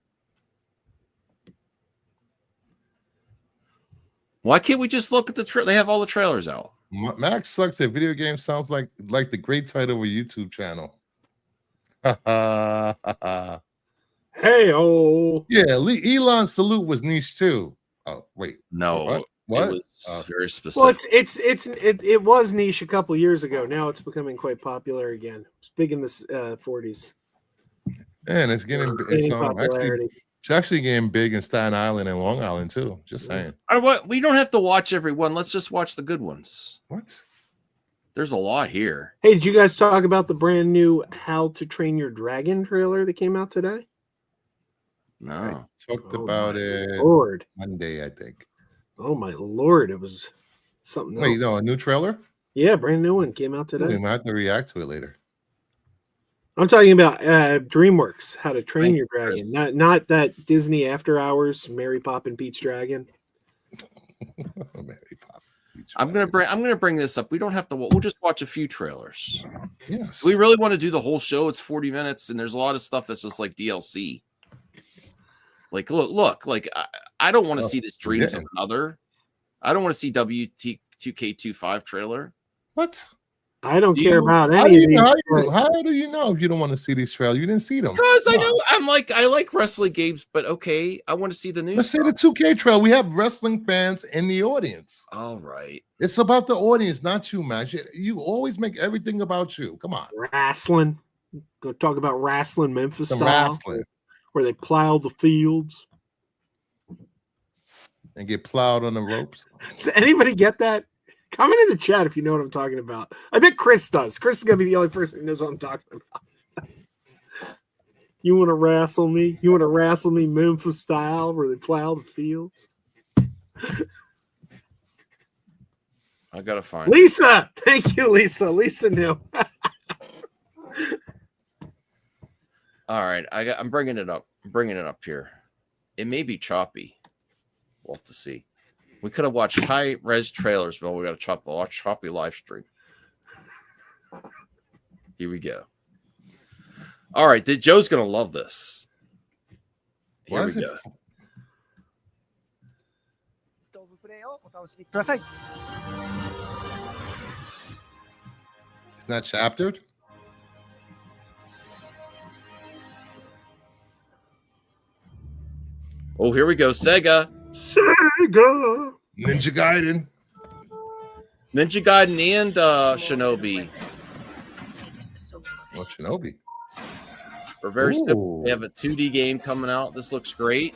Why can't we just look at the they have all the trailers out? Max sucks at video games sounds like the great title of a YouTube channel. Hey, oh. Yeah, Elon's salute was niche too. Oh, wait. No. What? It was very specific. Well, it was niche a couple years ago. Now it's becoming quite popular again. It's big in the 40s. And it's getting popularity. It's actually getting big in Staten Island and Long Island too. Just saying. We don't have to watch every one. Let's just watch the good ones. What? There's a lot here. Hey, did you guys talk about the brand new How to Train Your Dragon trailer that came out today? No. I talked about it Monday, I think. Oh my lord, it was something. Wait, no, a new trailer? Yeah, brand new one came out today. We might have to react to it later. I'm talking about DreamWorks, How to Train Your Dragon, not that Disney After Hours, Mary Poppin' Pete's Dragon. I'm gonna bring this up. We don't have to. We'll just watch a few trailers. Yes. We really want to do the whole show. It's 40 minutes, and there's a lot of stuff that's just like DLC. Like, look. Like, I don't want to see this Dreams of Another. I don't want to see WT2K25 trailer. What? I don't care about any of these. How do you know if you don't want to see these trailers? You didn't see them. Because I know I like wrestling games, but okay, I want to see the new. Let's see the 2K trailer. We have wrestling fans in the audience. All right. It's about the audience, not you, man. You always make everything about you. Come on. Wrestling. Go talk about wrestling, Memphis Some style, wrestling. where they plow the fields and get plowed on the ropes. Does anybody get that? Comment in the chat if you know what I'm talking about. I bet Chris does. Chris is gonna be the only person who knows what I'm talking about. You want to wrestle me? You want to wrestle me Memphis style, where they plow the fields? I gotta find Lisa. Thank you, Lisa. Lisa knew. All right, I'm bringing it up. I'm bringing it up here. It may be choppy. We'll have to see. We could have watched high res trailers, but we got to watch choppy live stream. Here we go. All right, Joe's gonna love this. Here we go. It's not chaptered. Oh, here we go. Sega. Ninja Gaiden and Shinobi. Well, Shinobi. We're very simple. They have a 2D game coming out. This looks great.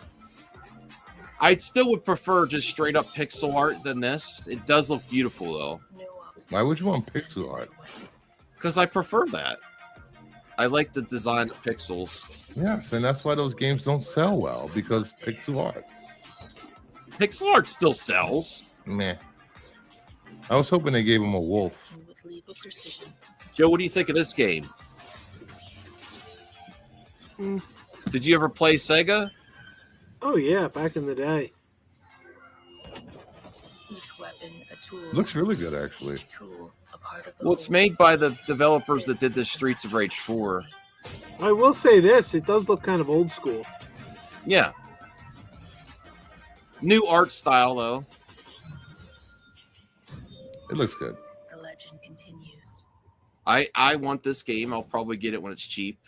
I still would prefer just straight up pixel art than this. It does look beautiful though. Why would you want pixel art? Because I prefer that. I like the design of pixels. Yes, and that's why those games don't sell well, because pixel art. Pixel art still sells. Meh. I was hoping they gave him a wolf. Joe, what do you think of this game? Did you ever play Sega? Oh yeah, back in the day. Looks really good, actually. Well, it's made by the developers that did the Streets of Rage 4. I will say this: it does look kind of old school. Yeah. New art style, though. It looks good. The legend continues. I want this game. I'll probably get it when it's cheap.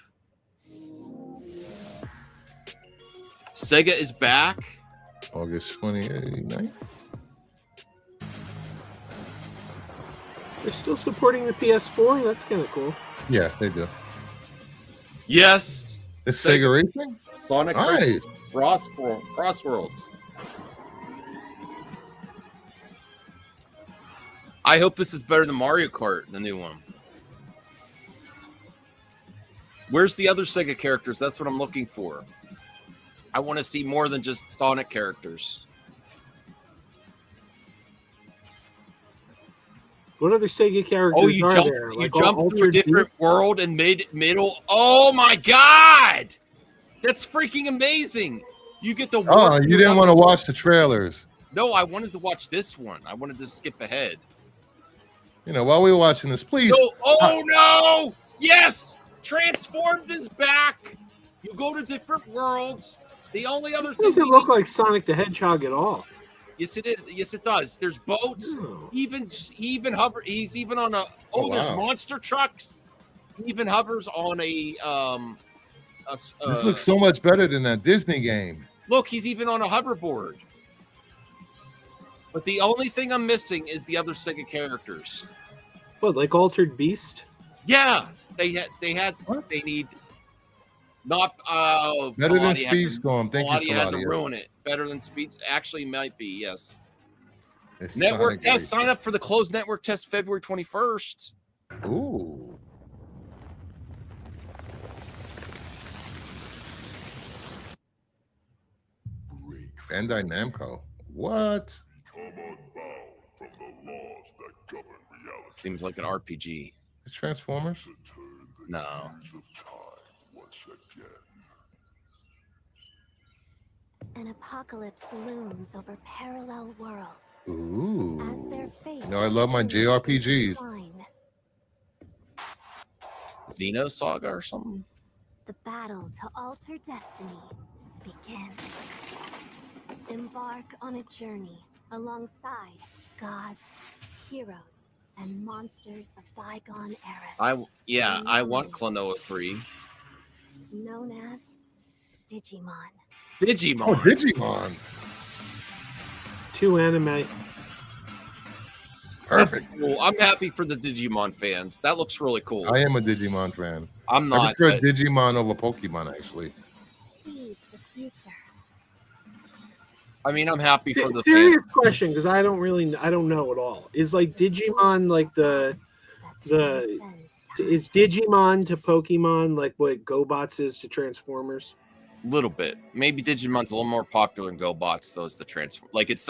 Sega is back. August 29th. They're still supporting the PS4. That's kind of cool. Yeah, they do. Yes. It's Sega Racing? Sonic nice. Crossworlds. I hope this is better than Mario Kart, the new one. Where's the other Sega characters? That's what I'm looking for. I want to see more than just Sonic characters. What other Sega characters are there? You jumped through a different world and made middle. Oh my god! That's freaking amazing. You get the. Oh, you didn't want to watch the trailers. No, I wanted to watch this one. I wanted to skip ahead. while we were watching this, please. So, no! Yes! Transformed is back. You go to different worlds. The only other thing doesn't look like Sonic the Hedgehog at all. Yes, it is. Yes, it does. There's boats. Oh. He even hover. He's even on a. There's monster trucks. He even hovers on a. This looks so much better than that Disney game. Look, he's even on a hoverboard. But the only thing I'm missing is the other Sega characters. What, like Altered Beast? Yeah, they need. Not better than Speedstorm. Thank you, had to ruin it. Better than Speeds actually might be, yes. It's network test. Sign up for the closed network test February 21st. Ooh. Bandai Namco. What? Seems like an RPG. The Transformers? No. An apocalypse looms over parallel worlds. Ooh. As their fate I love my JRPGs. Xenosaga or something? The battle to alter destiny begins. Embark on a journey alongside gods, heroes, and monsters of bygone eras. I want Klonoa 3. Known as Digimon. Digimon. Oh, Digimon. 2 anime. Perfect. Cool. I'm happy for the Digimon fans. That looks really cool. I am a Digimon fan. I'm not. I prefer Digimon over Pokemon, actually. Sees the future. I mean, I'm happy for the serious fans. question, because I don't know at all. Is like Digimon like the is Digimon to Pokemon like what GoBots is to Transformers? Little bit. Maybe Digimon's a little more popular than GoBots, though, as the transform. Like it's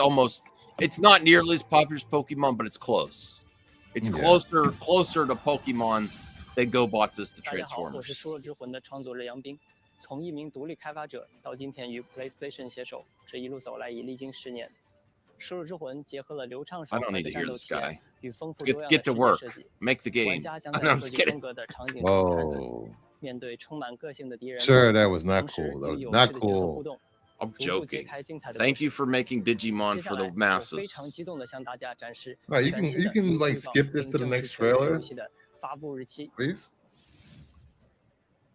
not nearly as popular as Pokemon, but it's close. It's closer to Pokemon than GoBots is to Transformers. 从一名独立开发者到今天与 PlayStation 携手，这一路走来已历经10年。《射日之魂》结合了流畅爽快的战斗体验与丰富多样的世界设计，玩家将在各地风格的场景中探索。面对充满个性的敌人， Sir, that was not cool. That was not cool. I'm joking. Thank you for making Digimon for the masses. 非常激动的向大家展示。 Right, you can like skip this to the next trailer, 发布日期 please.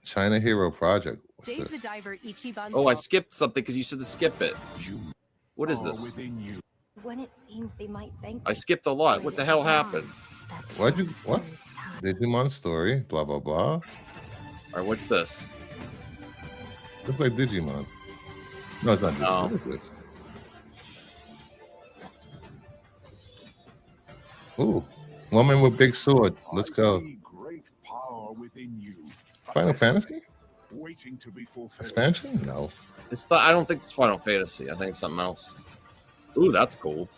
China Hero Project. Dave the Diver Ichiban's Oh, I skipped something because you said to skip it. What is this? When it seems they might thank I skipped a lot. What the hell happened? What? Digimon story. Blah blah blah. All right, what's this? Looks like Digimon. No, it's not. No. What is this? Ooh, woman with big sword. Let's go. Final Fantasy? Expansion? No. I don't think it's Final Fantasy. I think it's something else. Ooh, that's cool.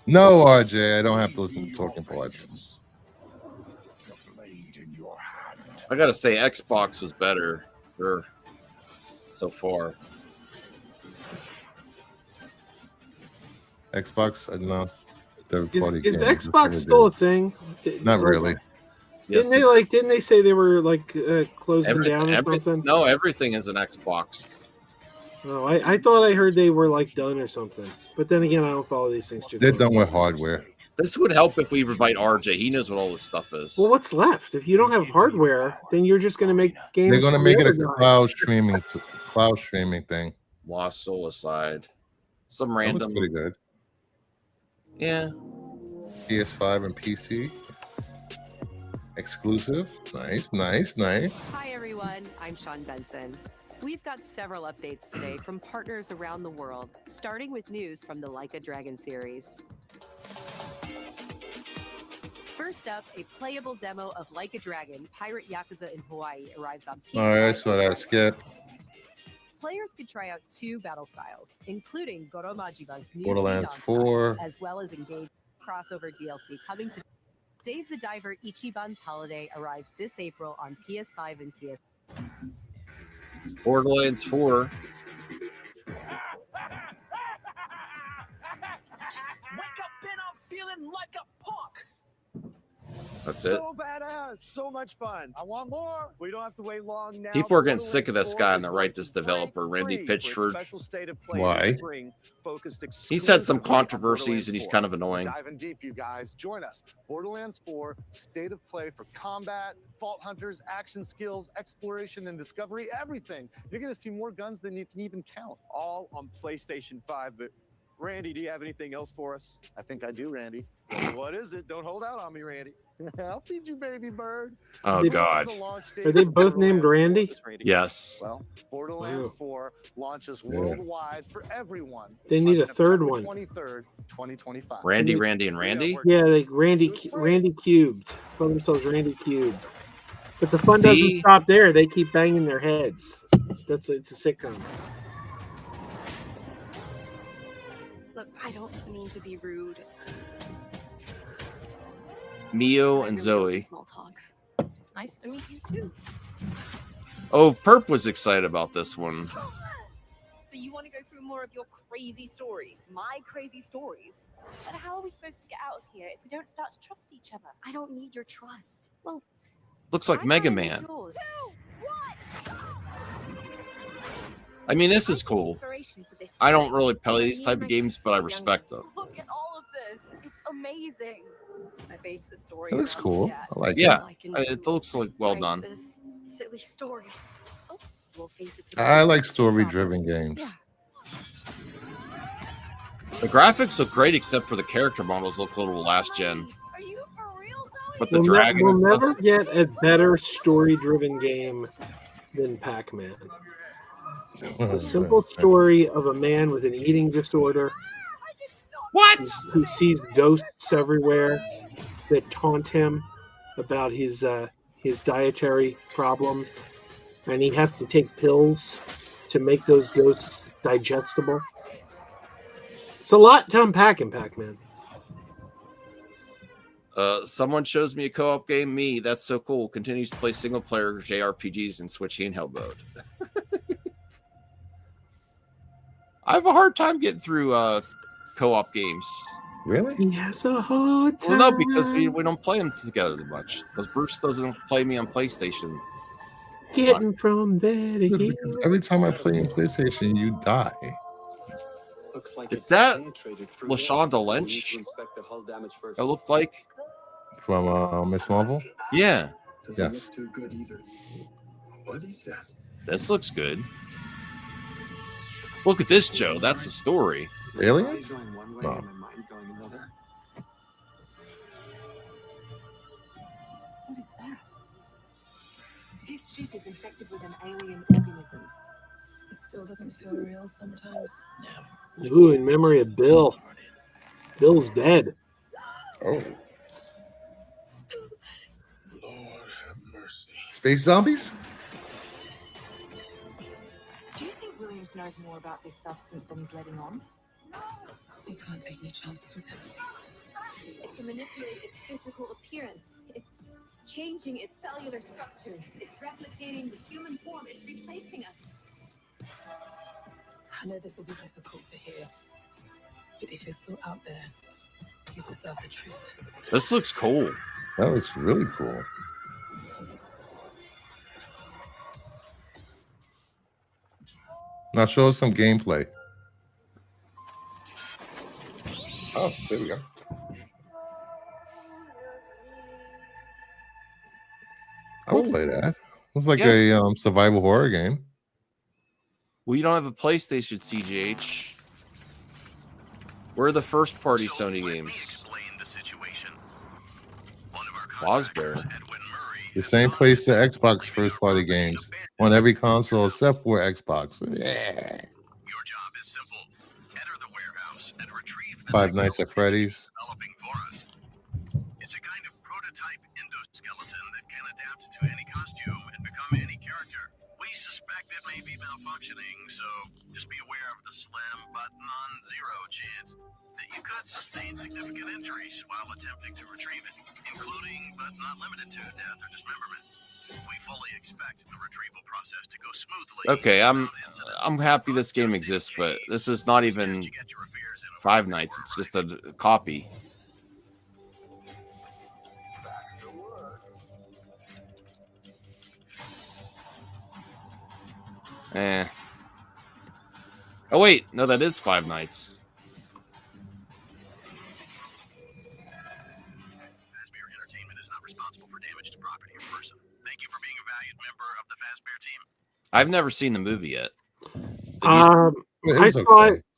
No, RJ, I don't have to listen to talking parts. I gotta say, Xbox was better so far. Xbox announced third-party Is games. Xbox still a thing? Not really. Yes, Didn't they say they were like closing down or something? No, everything is an Xbox. Oh, I thought I heard they were like done or something. But then again, I don't follow these things too. They're done with hardware. This would help if we invite RJ. He knows what all this stuff is. Well, what's left? If you don't have hardware, then you're just going to make games. They're going to for make the it a other guys. cloud streaming thing. Lost Soul aside. Some That random. was pretty good. Yeah. PS5 and PC. Exclusive. Nice. Hi, everyone. I'm Sean Benson. We've got several updates today from partners around the world, starting with news from the Like a Dragon series. First up, a playable demo of Like a Dragon, Pirate Yakuza in Hawaii arrives on PS5. All right, so that skip. Players could try out 2 battle styles, including Goro Majiba's new Borderlands Seedon 4. style, as well as engage crossover DLC coming to Dave the Diver Ichiban's Holiday arrives this April on PS5 and PS. Borderlands 4. Wake up and I'm feeling like a punk. That's it. So badass, so much fun. I want more. We don't have to wait long now. People are getting sick of this guy on the right, this developer, Randy Pitchford. Why? He's had some controversies and he's kind of annoying. Diving deep, you guys. Join us. Borderlands 4, state of play for combat, vault hunters, action skills, exploration and discovery, everything. You're going to see more guns than you can even count. All on PlayStation 5, but Randy, do you have anything else for us? I think I do, Randy. What is it? Don't hold out on me, Randy. I'll feed you, baby bird. Oh, God. Are they both named Randy? Yes. Well, Borderlands 4 launches worldwide for everyone. They need a third September one. 23rd, 2025. Randy, and Randy? Yeah, like Randy Cubed. Call themselves Randy Cubed. But the fun doesn't stop there. They keep banging their heads. It's a sitcom. Look, I don't mean to be rude. Mio and Zoe. Small talk. Nice to meet you too. Oh, Perp was excited about this one. So you want to go through more of your crazy stories, my crazy stories? But how are we supposed to get out of here if we don't start to trust each other? I don't need your trust. Well, Looks like Mega Man. I mean, this is cool. I don't really play these type of games, but I respect them. Look at all of this. It's amazing. I base the story. It looks cool. I like it. Yeah, it looks like well done. This silly story. Oh, we'll face it I like story-driven games. Yeah. The graphics look great, except for the character models look a little last gen. Are you for real, Zoe? But the dragon. We'll never get a better story-driven game than Pac-Man. The simple story of a man with an eating disorder. What? Who sees ghosts everywhere that taunt him about his dietary problems, and he has to take pills to make those ghosts digestible. It's a lot to unpack in Pac-Man. Someone shows me a co-op game. Me, that's so cool. Continues to play single-player JRPGs and Switch handheld mode. I have a hard time getting through co-op games. Really? He has a hard time. Well, no, because we don't play them together that much. Because Bruce doesn't play me on PlayStation. Getting from there to here. Because every time I play in PlayStation, you die. Looks like Is that LaShonda Lynch? It looked like from Miss Marvel. Yeah. Doesn't look too good either. What is that? This looks good. Look at this, Joe. That's a story. Aliens? Going one way No. and my mind going another. What is that? This ship is infected with an alien organism. It still doesn't feel real sometimes. Ooh, in memory of Bill. Bill's dead. Oh. Lord have mercy. Space zombies? Do you think Williams knows more about this substance than he's letting on? We can't take any chances with him. It can manipulate its physical appearance. It's changing its cellular structure. It's replicating the human form. It's replacing us. I know this will be difficult to hear, but if you're still out there, you deserve the truth. This looks cool. That looks really cool. Now show us some gameplay. Oh, there we go. I would play that. Looks like a survival horror game. Well, you don't have a PlayStation, CGH. Where are the first party Sony games? Wasbear. The same place the Xbox first party games on every console except for Xbox. Yeah. Five Nights at Freddy's. It's a kind of prototype endoskeleton that can adapt to any costume and become any character. We suspect it may be malfunctioning, so just be aware of the slim but non-zero chance that you could sustain significant injuries while attempting to retrieve it, including but not limited to death or dismemberment. We fully expect the retrieval process to go smoothly. Okay, I'm happy this game exists, but this is not even Five Nights. It's just a copy. Oh wait, no, that is Five Nights. Fazbear Entertainment is not responsible for damage to property or person. Thank you for being a valued member of the Fazbear team. I've never seen the movie yet.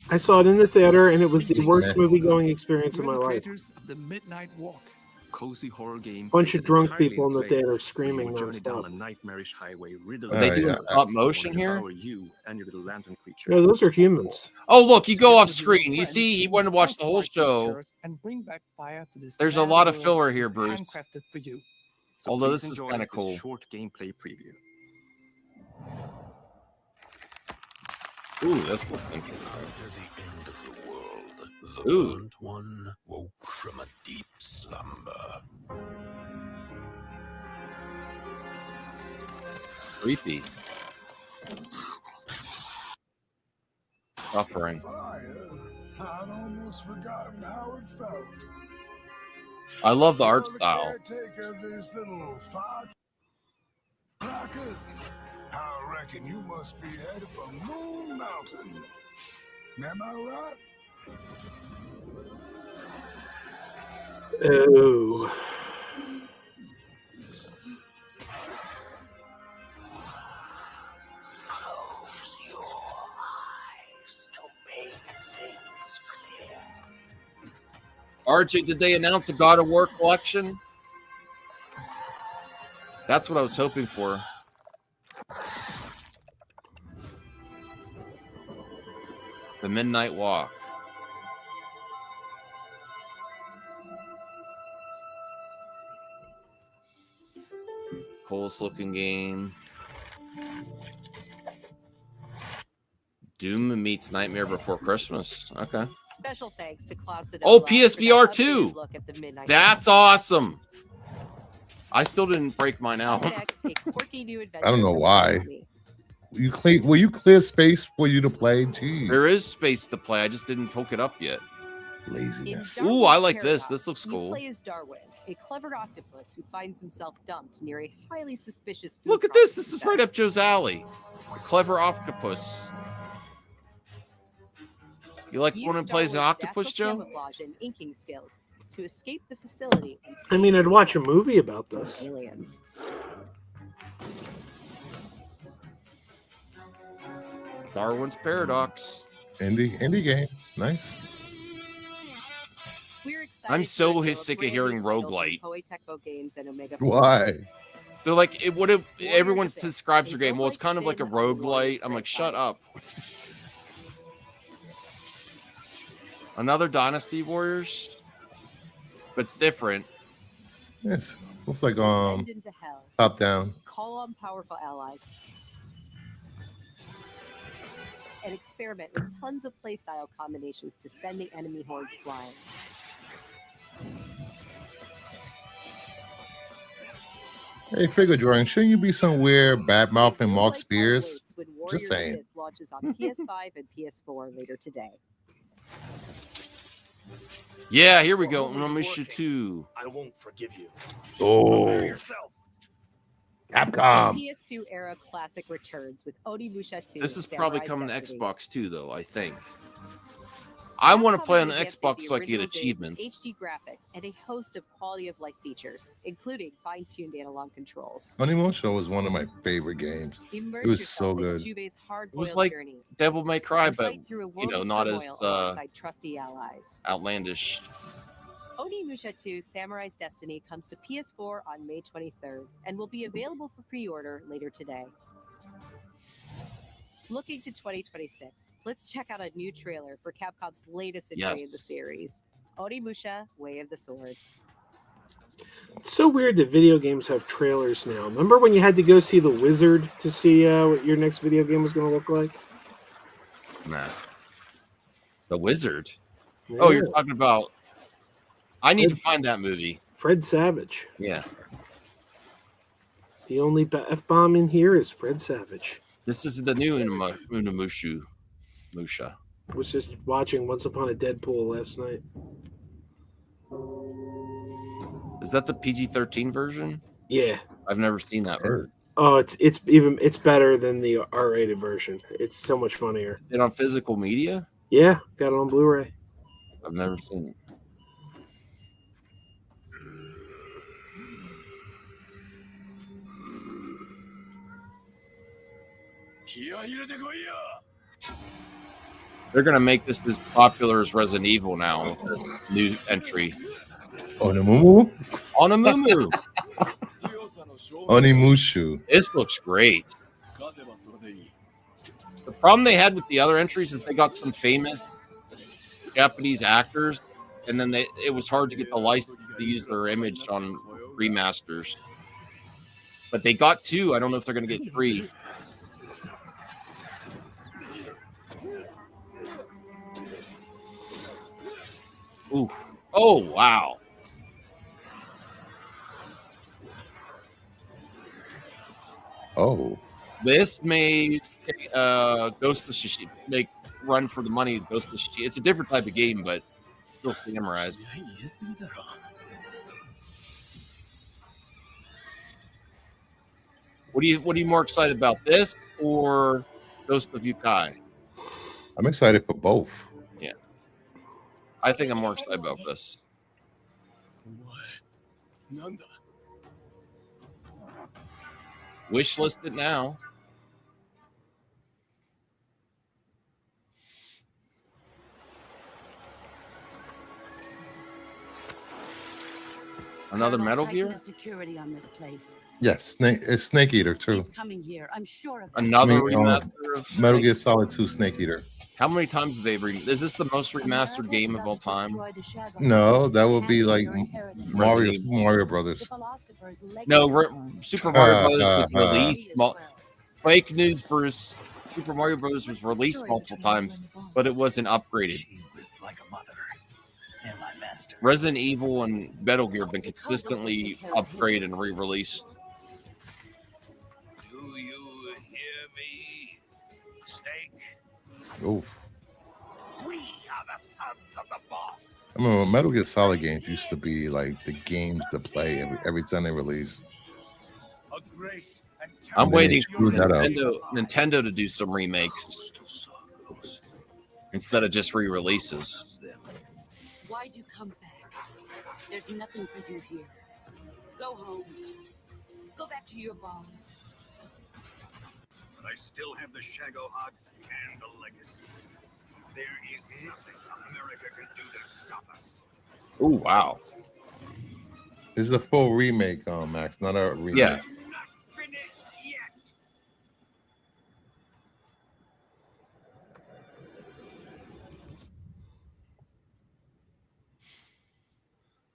I saw it in the theater, and it was the worst movie-going experience of my life. The Midnight Walk, cozy horror game. Bunch of drunk people in the theater screaming nonstop. A nightmarish highway riddled. Are they doing stop motion here? You and your little lantern creature. No, those are humans. Oh, look, you go off screen. You see, he wanted to watch the whole show. And bring back fire to this. There's a lot of filler here, Bruce. Handcrafted for you. So although this is enjoy kind of this cool. Short gameplay preview. Ooh, this looks interesting. After the end of the world, the burnt one woke from a deep slumber. Creepy. Suffering. I'd almost forgotten how it felt. I love the art style. Caretaker of this little firecracker. I reckon you must be headed for Moon Mountain. Am I right? Oh. Close your eyes to make things clear. RJ, did they announce a God of War collection? That's what I was hoping for. The Midnight Walk. Coolest looking game. Doom meets Nightmare Before Christmas. Okay. Special thanks to Clausen. Oh, PSVR 2. That's awesome. I still didn't break mine out. I don't know why. Will you clear space for you to play? Jeez. There is space to play. I just didn't hook it up yet. Laziness. Ooh, I like this. This looks cool. You play as Darwin, a clever octopus who finds himself dumped near a highly suspicious food Look at this. processing This is center. right up Joe's alley. Clever octopus. You like one who plays an octopus, Joe? Camouflage and inking skills to escape the facility and I mean, I'd watch a movie about this. aliens. Darwin's Paradox. Indie game. Nice. We're excited I'm to so reveal a sick of brand hearing new title from roguelite. Koei Tecmo Games and Omega Why? They're like, what if everyone describes their game? Well, it's kind of like a roguelite. I'm like, shut up. Another Dynasty Warriors, but it's different. Yes. Looks like Descend into hell. top down. Call on powerful allies. And experiment with tons of playstyle combinations to send the enemy hordes flying. Hey, figure drawing. Shouldn't you be somewhere bad mouthing Mark Spears? When Just Warriors saying. Abyss launches on PS5 and PS4 later today. Yeah, here we go. Unomisha 2. I won't forgive you. Oh. Yourself. Capcom. PS2 era classic returns with Onimusha 2. This is and probably Samurai's coming to Destiny. Xbox too, though, I think. I want to play on the Advancing Xbox so I can get original game with achievements. HD graphics and a host of quality of life features, including fine-tuned analog controls. Honeymoon Show was one of my favorite games. Immerse It was yourself so in good. Jubei's It hard-boiled was like journey Devil May Cry, and but fight through a world of not as turmoil alongside trusty allies. outlandish. Onimusha 2 Samurai's Destiny comes to PS4 on May 23rd and will be available for pre-order later today. Looking to 2026, let's check out a new trailer for Capcom's latest entry in the Yes. series, Onimusha Way of the Sword. It's so weird that video games have trailers now. Remember when you had to go see The Wizard to see what your next video game was going to look like? Nah. The Wizard. Oh, you're Yeah. talking about. I need to find that movie. Fred Savage. Yeah. The only F-bomb in here is Fred Savage. This is the new Unomusha. I was just watching Once Upon a Deadpool last night. Is that the PG-13 version? Yeah. I've never seen that version. Oh, it's better than the R-rated version. It's so much funnier. Is it on physical media? Yeah, got it on Blu-ray. I've never seen it. They're gonna make this as popular as Resident Evil now with this new entry. Onimumu? Onimumu. Onimushu. This looks great. The problem they had with the other entries is they got some famous Japanese actors, and then it was hard to get the license to use their image on remasters. But they got 2. I don't know if they're going to get 3. Ooh. Oh, wow. Oh. This may Ghost of Tsushima make run for the money. Ghost of Tsushima. It's a different type of game, but still samurais. What are you more excited about, this or Ghost of Yukai? I'm excited for both. Yeah, I think I'm more excited about this. Wish list it now. Another Metal Gear? Security on this place. Yes, it's Snake Eater too. He's coming here. I'm sure of it. Another remaster of Metal Gear Solid 2 Snake Eater. How many times have they is this the most remastered game of all time? No, that would be like Mario Brothers. No, Super Mario Brothers was released. Fake news, Bruce. Super Mario Brothers was released multiple times, but it wasn't upgraded. Resident Evil and Metal Gear have been consistently upgraded and re-released. Do you hear me, Snake? Oof. We are the sons of the boss. I remember Metal Gear Solid games used to be like the games to play every time they released. I'm waiting for Nintendo to do some remakes instead of just re-releases. Why'd you come back? There's nothing for you here. Go home. Go back to your boss. I still have the Shago Hut and the legacy. There is nothing America can do to stop us. Oh, wow. This is a full remake, Max, not a remake. Yeah.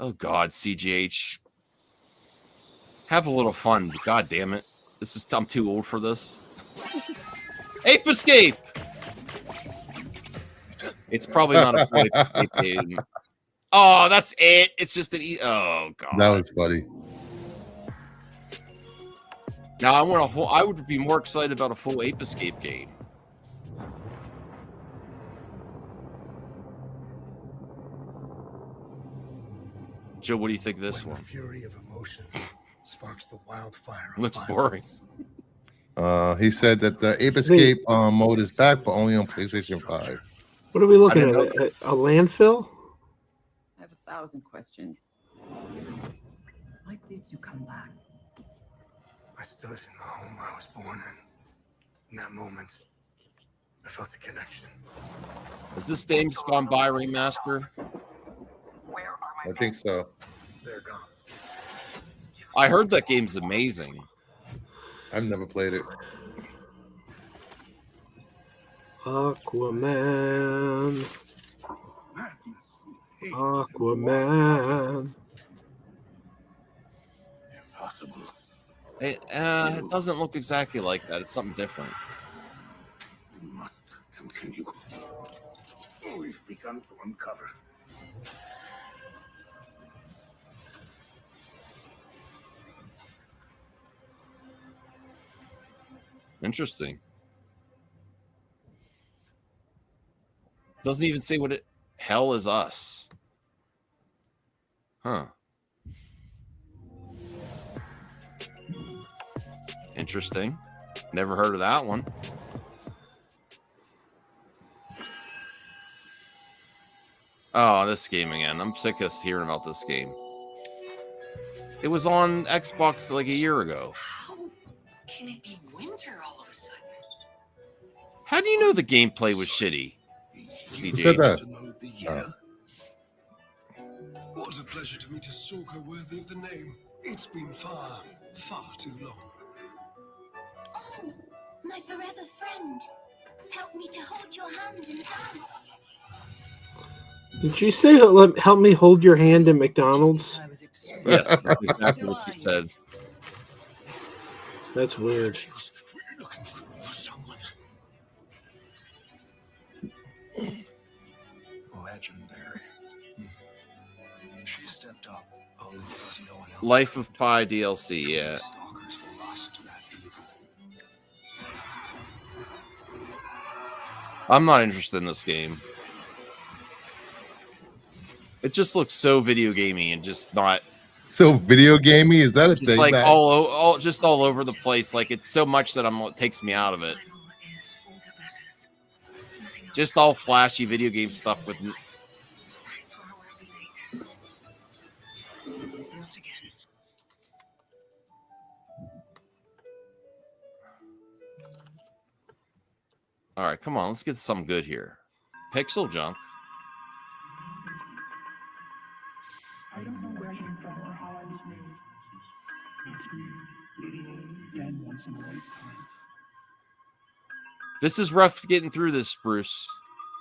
Oh God, CGH. Have a little fun. God damn it. I'm too old for this. Ape Escape! It's probably not a full Ape Escape game. Oh, that's it. It's just an oh God. That was funny. Now I would be more excited about a full Ape Escape game. Joe, what do you think of this one? The fury of emotion sparks the wildfire. Looks boring. He said that the Ape Escape mode is back, but only on PlayStation 5. What are we looking at? A landfill? I have 1,000 questions. Why did you come back? I stood in the home I was born in. In that moment, I felt a connection. Is this Days Gone By remaster? I think so. They're gone. I heard that game's amazing. I've never played it. Aquaman. Aquaman. Impossible. It doesn't look exactly like that. It's something different. We must continue. We've begun to uncover. Interesting. Doesn't even say what it hell is us. Huh. Interesting. Never heard of that one. Oh, this game again. I'm sick of hearing about this game. It was on Xbox like a year ago. How can it be winter all of a sudden? How do you know the gameplay was shitty? Who said that? What a pleasure to meet a stalker worthy of the name. It's been far, far too long. Oh, my forever friend. Help me to hold your hand and dance. Did you say help me hold your hand at McDonald's? Yes, that's exactly what she said. That's weird. Looking for someone. Legendary. She stepped up only because no one else. Life of Pi DLC, yeah. Stalkers were lost to that evil. I'm not interested in this game. It just looks so video gamey and just not so video gamey. Is that a just thing? like Matt? all over the place. Like it's so much that it takes me out of it. Just all flashy video game stuff with. All right, come on, let's get something good here. Pixel junk. I don't know where I came from or how I was made. It's me, again once in a lifetime. This is rough getting through this, Bruce.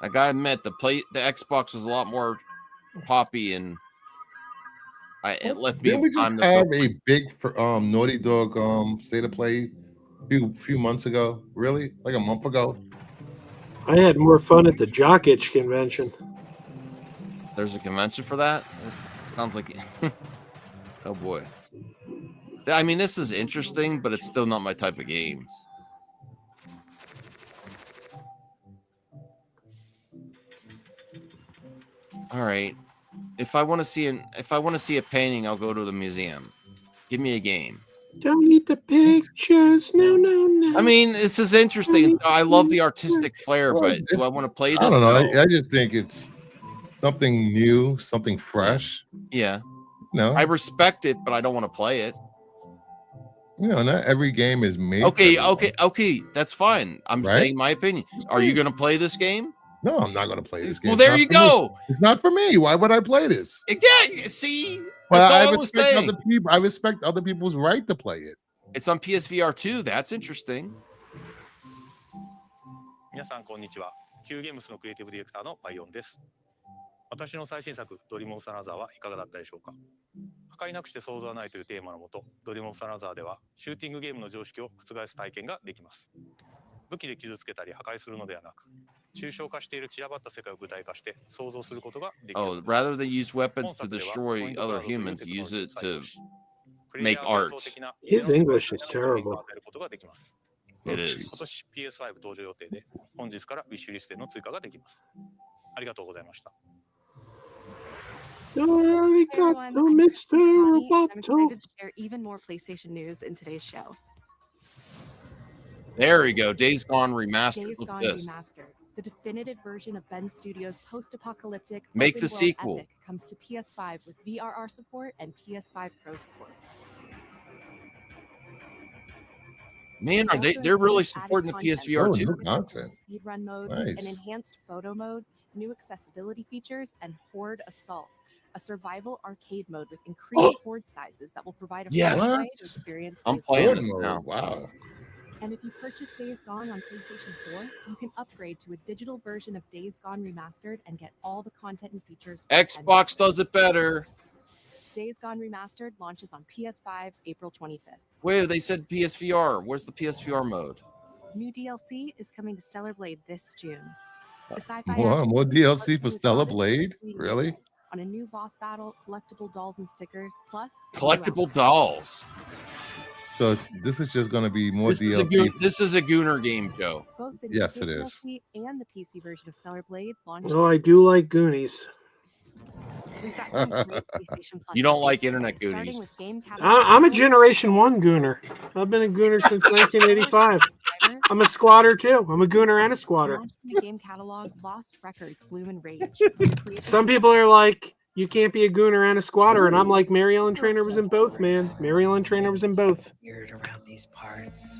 I gotta admit, the Xbox was a lot more poppy, and it left me Didn't we time just to have a big Naughty Dog state of play few months ago? Really? Like a month ago? I had more fun at the Jock Itch convention. There's a convention for that? It sounds like... Oh, boy. I mean, this is interesting, but it's still not my type of game. All right. If I want to see a painting, I'll go to the museum. Give me a game. Don't need the pictures. No, no, no. I mean, this is interesting. I love the artistic flair, but do I want to play this? I don't know. No. I just think it's something new, something fresh. Yeah. No. I respect it, but I don't want to play it. You know, not every game is made. Okay. That's fine. I'm Right? saying my opinion. Are you going to play this game? No, I'm not going to play this game. Well, there you go. Me. It's not for me. Why would I play this? Again, see? Well, That's all I I was respect saying. other people. I respect other people's right to play it. It's on PSVR 2. That's interesting. 皆さんこんにちは。Qゲームスのクリエイティブディレクターのバイオンです。私の最新作ドリームオブサナザーはいかがだったでしょうか。破壊なくして想像はないというテーマのもと、ドリームオブサナザーではシューティングゲームの常識を覆す体験ができます。武器で傷つけたり破壊するのではなく、抽象化している散らばった世界を具体化して想像することができる。Oh, rather than use weapons to destroy other humans, use it to make art. His English is terrible. It is. 今年 PS5 登場予定で、本日からウィッシュリストへの追加ができます。ありがとうございました。Arigato, Mr. I'm Roboto. excited to share even more PlayStation news in today's show. There we go. Days Gone Remastered. Days Look Gone at this. Remastered, the definitive version of Ben Studio's post-apocalyptic Make the open-world sequel. epic comes to PS5 with VRR support and PS5 Pro support. Man, are they're really supporting the PSVR 2? Content. Speedrun modes, Nice. an enhanced photo mode, new accessibility features, and Horde Assault, a survival arcade mode with increased horde sizes that will provide a Yes. fresh way to experience I'm Days playing Gone. it now. Wow. And if you purchase Days Gone on PlayStation 4, you can upgrade to a digital version of Days Gone Remastered and get all the content and features. for Xbox $10. does it better. Days Gone Remastered launches on PS5 April 25th. Wait, they said PSVR. Where's the PSVR mode? New DLC is coming to Stellar Blade this June. The sci-fi Wow, action more game DLC for Arcane Stellar Promise Blade? is Really? on a new boss battle, collectible dolls and stickers, plus a new Collectible outfit. dolls. So this is just going to be more This is, DLC. this is a Gooner game, Joe. Both the Yes, new it is. DLC and the PC version of Stellar Blade launch. Oh, I do like Goonies. We've got some great PlayStation Plus You don't updates like today, Internet starting Goonies. with game I'm a catalog. Generation 1 Gooner. I've been a gooner since 1985. I'm a squatter too. I'm a gooner and a squatter. Launched in the game catalog, Lost Records, Bloom and Rage. Some people are like, you can't be a gooner and a squatter, and I'm like, Mary Ellen Trainor was in both, man. Mary Ellen Trainor was in both. Weird around these parts.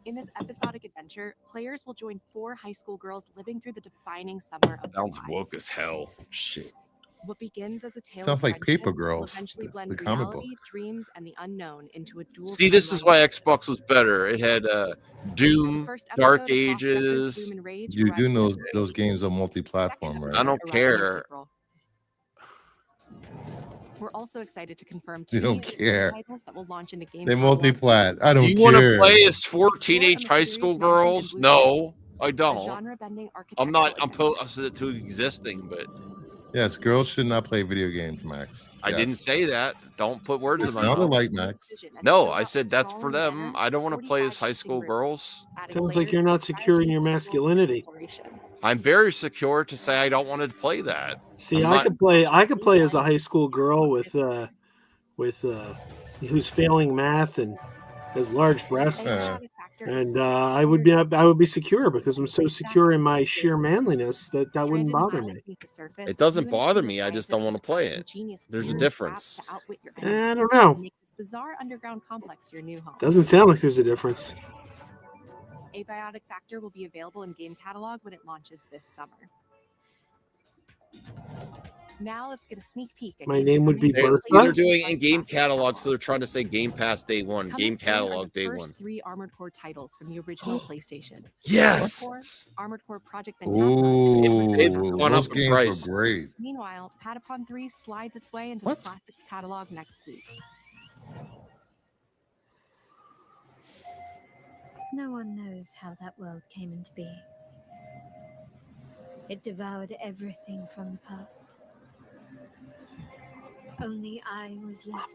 In this episodic adventure, players will join 4 high school girls living through the defining summer of their Sounds lives. woke as hell. Shit. What begins as a tale Sounds of like friendship Paper will Girls, eventually blend the comic book. reality, dreams, and the unknown into a dual. See, this is why Xbox was better. It had Doom, Dark Ages. You do know those games are multi-platform, right? I don't care. We're also excited to confirm You 2 don't new care. titles that will launch into game They catalog. multi-plat. I don't Do you care. want to play as 4 teenage high school girls? No, I don't. Genre-bending I'm not. I'm opposed to existing, but Yes, girls should not play video games, Max. I didn't say that. Don't put words in my Sounded mouth. like Max. No, I said that's for them. I don't want to play as high school girls. Sounds like you're not secure in your masculinity. I'm very secure to say I don't want to play that. See, I'm I not- could play as a high school girl with who's failing math and has large breasts, and I would be secure because I'm so secure in my sheer manliness that wouldn't bother me. It doesn't bother me. I just don't want to play it. There's a difference. I don't know. Make this bizarre underground complex your new home. Doesn't sound like there's a difference. Abiotic Factor will be available in game catalog when it launches this summer. Now let's get a sneak peek. At My games name would be coming Bertha. See, they're doing in game catalog, so they're trying to say Game Pass day one, Coming game soon are catalog the day first one. 3 Armored Core titles from the original PlayStation. Yes! Armored Core Project Ooh, They've gone those up in games price. were great. Meanwhile, Patapon 3 slides its way into the Classics catalog next week. No one knows how that world came into being. It devoured everything from the past. Only I was left.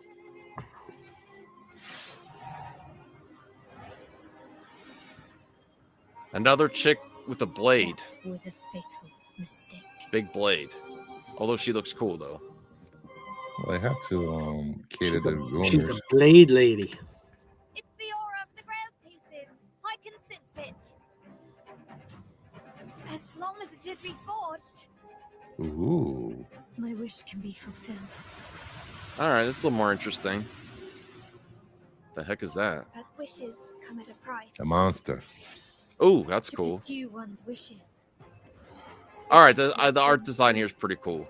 Another chick with a blade. It was a fatal mistake. Big blade. Although she looks cool, though. Well, they have to cater to She's owners. a blade lady. It's the aura of the grail pieces. I can sense it. As long as it is reforged, Ooh. my wish can be fulfilled. All right, this is a little more interesting. The heck is that? But wishes come at a price. A monster. Oh, that's To cool. pursue one's wishes. All right, the art design here is pretty cool.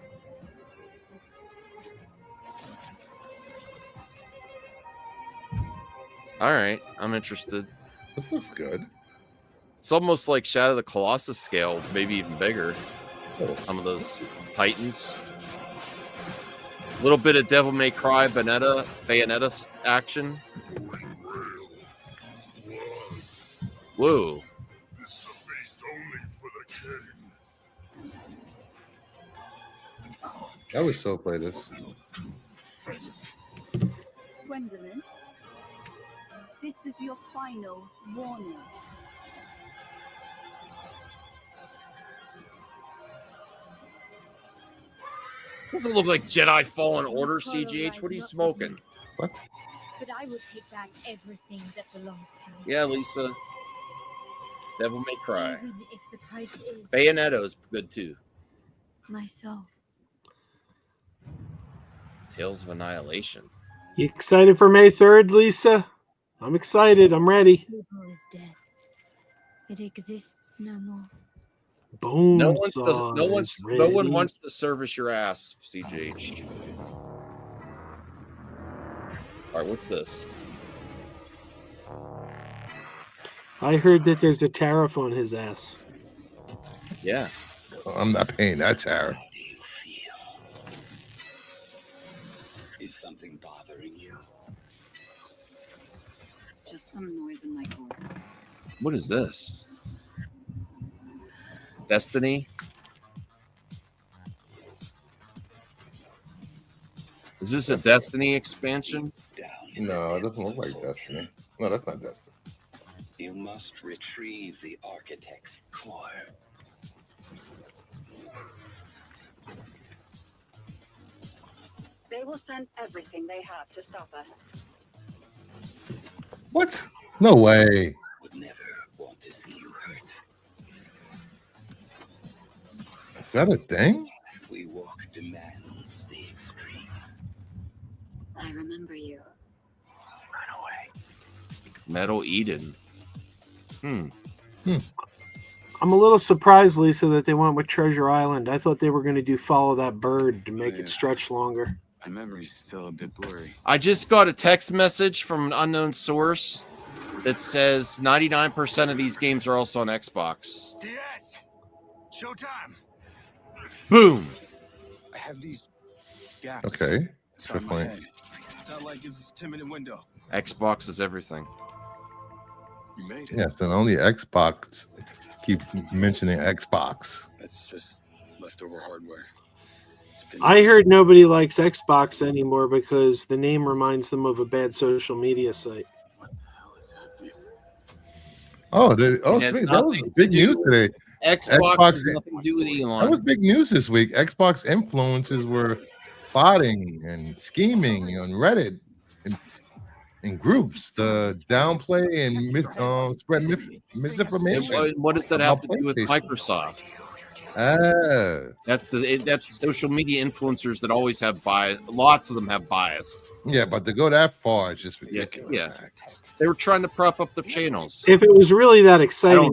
All right, I'm interested. This looks good. It's almost like Shadow of the Colossus scale, maybe even bigger. Some of those Titans. A little bit of Devil May Cry, Bayonetta action. Whoa. This is a feast only for the king. I would so play this. Gwendolyn, this is your final warning. Doesn't look like Jedi Fallen Order, CGH. What are you smoking? What? But I will take back everything that belongs to me. Yeah, Lisa. Devil May Cry. Even if the price is Bayonetta is good too. my soul. Tales of Annihilation. You excited for May 3rd, Lisa? I'm excited. I'm ready. Evil is dead. It exists no more. Boom. No one wants to service your ass, CGH. All right, what's this? I heard that there's a tariff on his ass. Yeah. I'm not paying that tariff. Is something bothering you? Just some noise in my core. What is this? Destiny? Is this a Destiny expansion? No, it doesn't look like Destiny. No, that's not Destiny. You must retrieve the architect's core. They will send everything they have to stop us. What? No way. Would never want to see you hurt. Is that a thing? We walk demands the extreme. I remember you. Run away. Metal Eden. I'm a little surprised, Lisa, that they went with Treasure Island. I thought they were going to do Follow That Bird to make it stretch longer. My memory's still a bit blurry. I just got a text message from an unknown source that says 99% of these games are also on Xbox. DS! Showtime! Boom! I have these gaps. Okay. Inside my head. Sound like it's a 10-minute window. Xbox is everything. You made it. Yes, and only Xbox keep mentioning Xbox. That's just leftover hardware. I heard nobody likes Xbox anymore because the name reminds them of a bad social media site. Oh, It has sweet. That was nothing to big do- news today. Xbox has nothing to do with Elon. That was big news this week. Xbox influencers were plotting and scheming on Reddit in groups to downplay and spread misinformation. What does that have to do with PlayStation. Microsoft? That's social media influencers that always have bias. Lots of them have bias. Yeah, but to go that far is just ridiculous. Yeah. They were trying to prop up their channels. If it was really that exciting,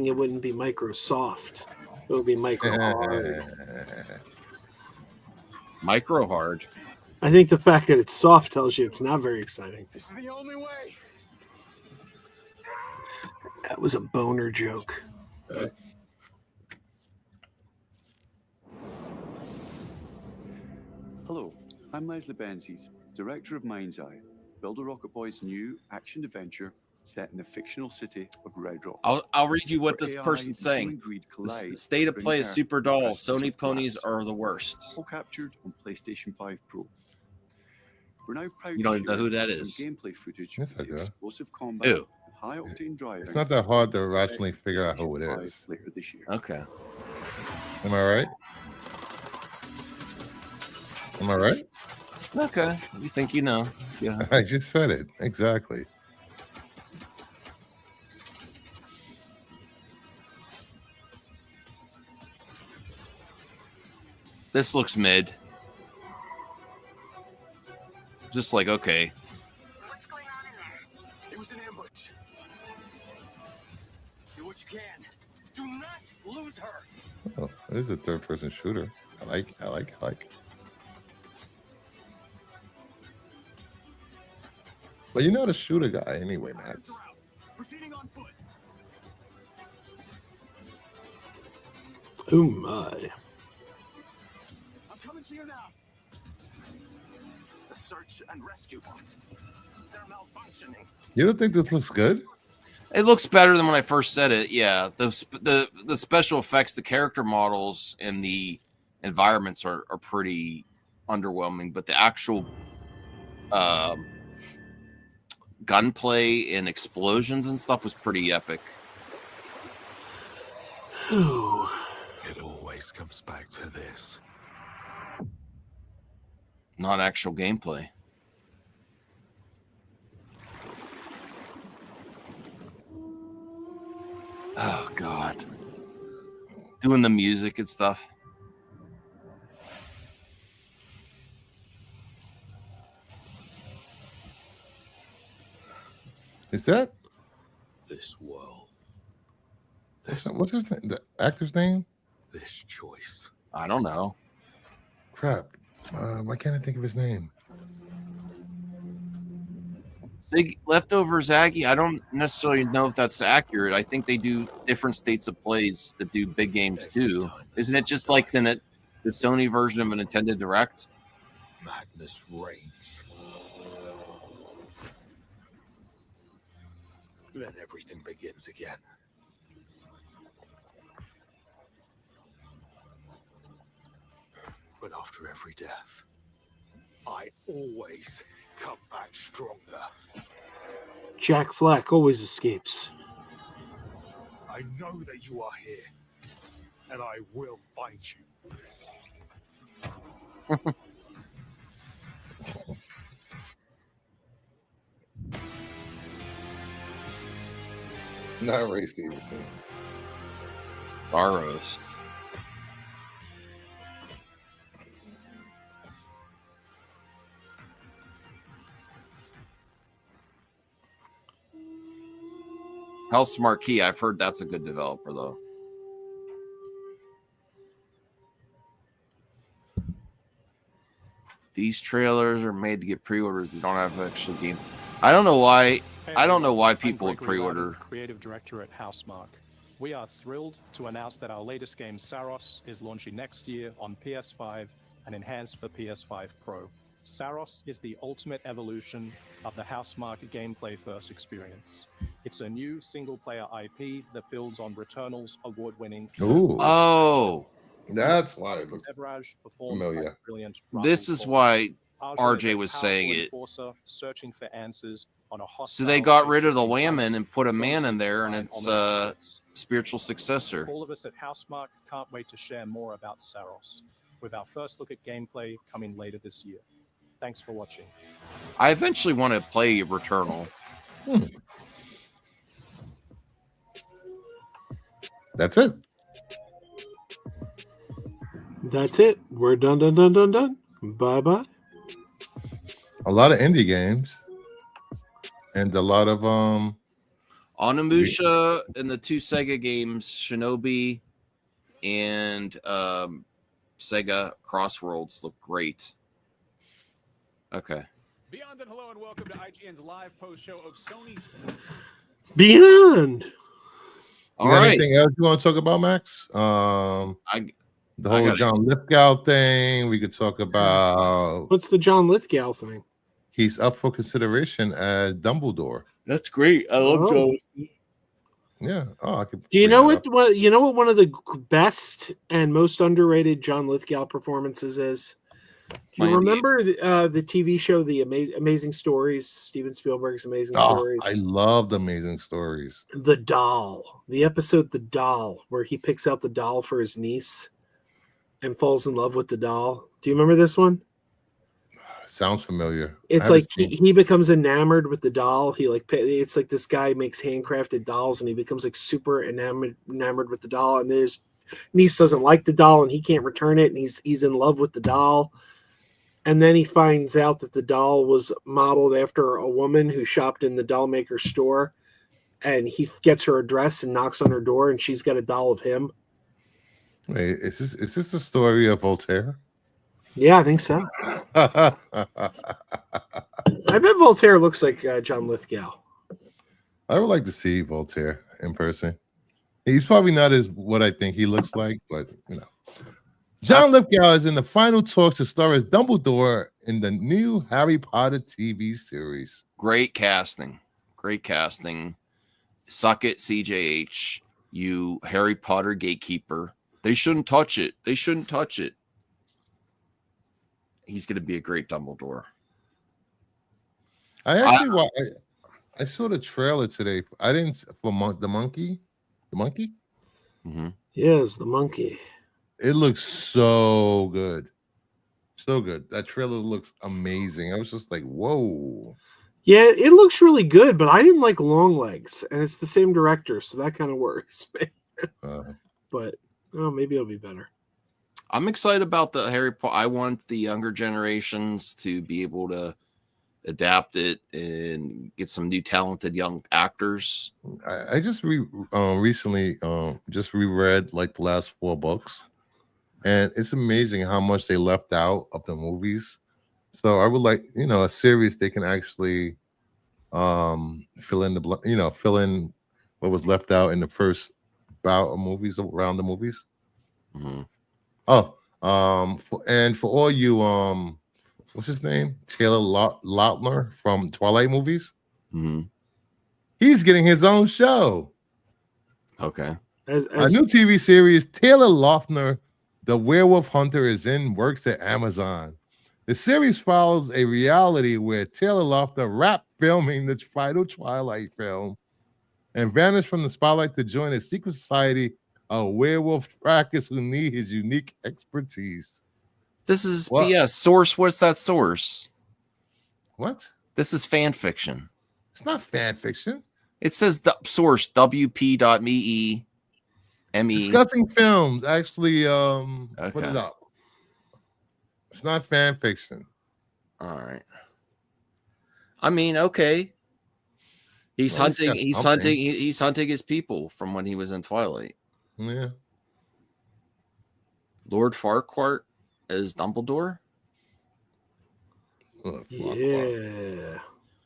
it wouldn't be Microsoft. It would be Micro Hard. Micro Hard. I think the fact that it's soft tells you it's not very exciting. This is the only way. That was a boner joke. Hello, I'm Leslie Benzies, director of Mind's Eye, Builder Rocket Boy's new action-adventure set in the fictional city of Red Rock. I'll read you what Where this AI person's and human saying. greed The collide state of to play bring is super dull. characters to Sony ponies collapse. are the worst. All captured on PlayStation 5 Pro. We're now proud You don't to even know share who that some is. gameplay footage Yes, of I the do. explosive combat Ew. and high-octane driving. It's not that hard to rationally figure out who it PlayStation is. 5 later this year. Okay. Am I right? Am I right? Okay. You think you know. Yeah. I just said it. Exactly. This looks mid. Just like, okay. It was an ambush. Do what you can. Do not lose her. Oh, it is a third-person shooter. I like. But you're not a shooter guy anyway, Max. Proceeding on foot. Oh my. I'm coming to you now. The search and rescue. They're malfunctioning. You don't think this looks good? It looks better than when I first said it. Yeah, the special effects, the character models, and the environments are pretty underwhelming. But the actual gunplay and explosions and stuff was pretty epic. It always comes back to this. Not actual gameplay. Oh God. Doing the music and stuff. Is that? This world. What's his name? The actor's name? This choice. I don't know. Crap. Why can't I think of his name? Leftover Zaggy, I don't necessarily know if that's accurate. I think they do different states of plays that do big games too. Isn't it just like the Sony version of a Nintendo Direct? Madness reigns. Then everything begins again. But after every death, I always come back stronger. Jack Flack always escapes. I know that you are here, and I will find you. Not Ray Stevenson. Saros. House Marquee. I've heard that's a good developer, though. These trailers are made to get pre-orders. They don't have actual game. I don't know why. I don't know why people would pre-order. Creative director at Housemarque. We are thrilled to announce that our latest game, Saros, is launching next year on PS5 and enhanced for PS5 Pro. Saros is the ultimate evolution of the Housemarque gameplay first experience. It's a new single-player IP that builds on Returnal's award-winning. Ooh. Oh. That's why it looks familiar. This is why RJ was saying it. Searching for answers on a so they got rid of the Whammon and put a man in there, and it's a spiritual successor. All of us at Housemarque can't wait to share more about Saros, with our first look at gameplay coming later this year. Thanks for watching. I eventually want to play Returnal. That's it. That's it. We're done. Bye-bye. A lot of indie games. And a lot of Onimusha and the two Sega games, Shinobi and Sega Crossworlds, look great. Okay. Beyond and hello and welcome to IGN's live post show of Sony's Beyond. All right. Anything else you want to talk about, Max? The whole John Lithgow thing. We could talk about. What's the John Lithgow thing? He's up for consideration as Dumbledore. That's great. I love John. Yeah. Oh, I could. Do you know what? You know what? One of the best and most underrated John Lithgow performances is. Do you remember the TV show, The Amazing Stories? Steven Spielberg's Amazing Stories. I loved Amazing Stories. The Doll, the episode The Doll, where he picks out the doll for his niece and falls in love with the doll. Do you remember this one? Sounds familiar. It's like he becomes enamored with the doll. It's like this guy makes handcrafted dolls, and he becomes like super enamored with the doll. And his niece doesn't like the doll, and he can't return it, and he's in love with the doll. And then he finds out that the doll was modeled after a woman who shopped in the doll maker's store, and he gets her address and knocks on her door, and she's got a doll of him. Wait, is this a story of Voltaire? Yeah, I think so. I bet Voltaire looks like John Lithgow. I would like to see Voltaire in person. He's probably not as what I think he looks like, but you know. John Lithgow is in the final talks to star as Dumbledore in the new Harry Potter TV series. Great casting. Suck it, CJH. You Harry Potter gatekeeper. They shouldn't touch it. He's going to be a great Dumbledore. I actually I saw the trailer today. I didn't for the monkey. The monkey? Mm-hmm. Yes, the monkey. It looks so good. So good. That trailer looks amazing. I was just like, whoa. Yeah, it looks really good, but I didn't like Longlegs, and it's the same director, so that kind of works. But maybe it'll be better. I'm excited about the Harry Potter. I want the younger generations to be able to adapt it and get some new talented young actors. I just recently just reread like the last 4 books, and it's amazing how much they left out of the movies. So I would like, a series they can actually fill in what was left out in the first bout of movies around the movies. Mm-hmm. For all you what's his name? Taylor Lautner from Twilight movies. Mm-hmm. He's getting his own show. Okay. A new TV series, Taylor Lautner, the Werewolf Hunter, is in works at Amazon. The series follows a reality where Taylor Lautner wrapped filming the final Twilight film and vanished from the spotlight to join a secret society of werewolf trackers who need his unique expertise. This is BS. Source, what's that source? What? This is fan fiction. It's not fan fiction. It says the source wp.me. Discussing films. Actually, put it up. It's not fan fiction. All right. I mean, okay. He's hunting. He's hunting. He's hunting his people from when he was in Twilight. Yeah. Lord Farquhar as Dumbledore. Yeah.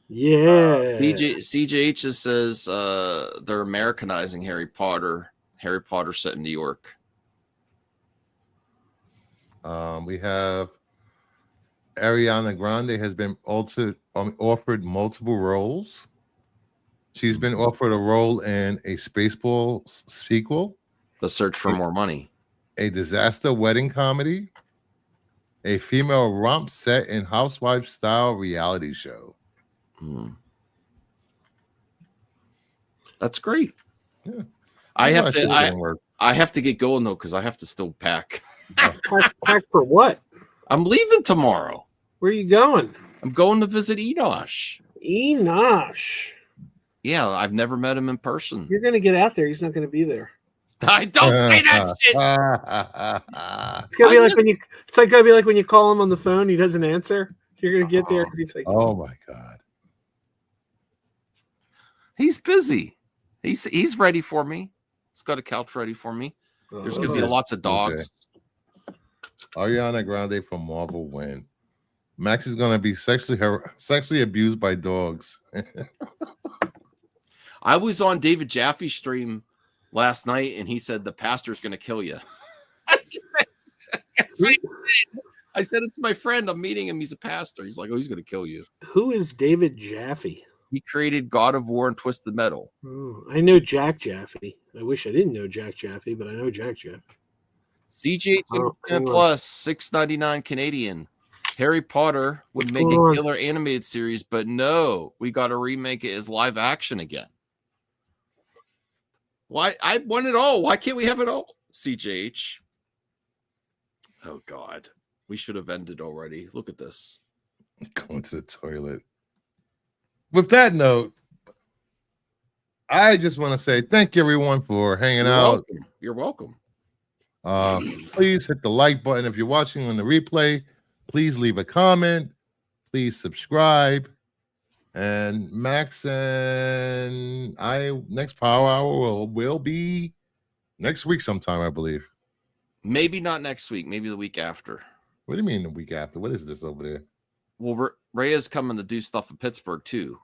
Yeah. CJH just says they're Americanizing Harry Potter. Harry Potter set in New York. We have Ariana Grande has been offered multiple roles. She's been offered a role in a Spaceballs sequel, The Search for More Money, a disaster wedding comedy, a female romp set in housewife-style reality show. That's great. Yeah. I have to get going though because I have to still pack. Pack for what? I'm leaving tomorrow. Where are you going? I'm going to visit Enosh. Enosh. Yeah, I've never met him in person. You're going to get out there. He's not going to be there. I don't say that shit. It's gonna be like when you. It's like gonna be like when you call him on the phone. He doesn't answer. You're gonna get there. And he's like, "Oh my god." He's busy. He's ready for me. He's got a couch ready for me. There's gonna be lots of dogs. Okay. Ariana Grande from Marvel win. Max is gonna be sexually abused by dogs. I was on David Jaffe's stream last night, and he said the pastor's gonna kill you. I said it's my friend. I'm meeting him. He's a pastor. He's like, oh, he's gonna kill you. Who is David Jaffe? He created God of War and Twisted Metal. Oh, I know Jack Jaffe. I wish I didn't know Jack Jaffe, but I know Jack Jaffe. CJ plus $6.99 Canadian. Harry Potter would make a killer animated series, but no, we got to remake it as live action again. Why? I want it all. Why can't we have it all? CJH. Oh God, we should have ended already. Look at this. Going to the toilet. With that note, I just want to say thank you everyone for hanging out. You're welcome. Please hit the like button if you're watching on the replay. Please leave a comment. Please subscribe. And Max and I next Power Hour will be next week sometime, I believe. Maybe not next week. Maybe the week after. What do you mean the week after? What is this over there? Well, Rhea's coming to do stuff in Pittsburgh too.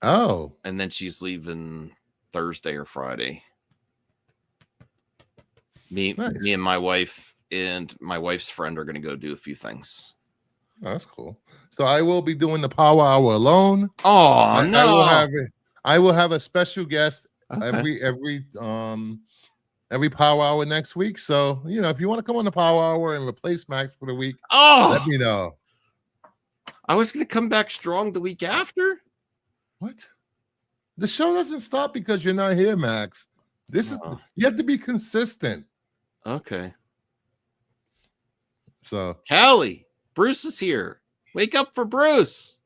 Oh. And then she's leaving Thursday or Friday. Me and my wife and my wife's friend are going to go do a few things. Oh, that's cool. So I will be doing the Power Hour alone. Oh, no. I will have a special guest every Power Hour next week. So, if you want to come on the Power Hour and replace Max for the week, let me know. I was going to come back strong the week after. What? The show doesn't stop because you're not here, Max. You have to be consistent. Okay. So, Callie, Bruce is here. Wake up for Bruce.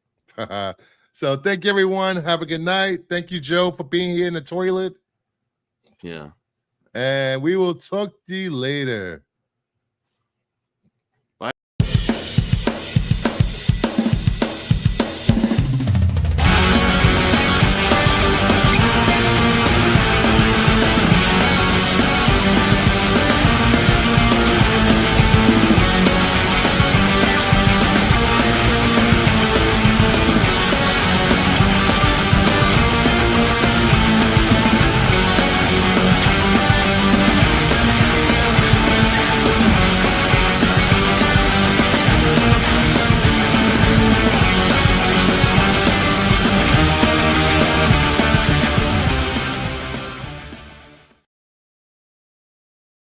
So, thank you, everyone. Have a good night. Thank you, Joe, for being here in the toilet. Yeah. And we will talk to you later.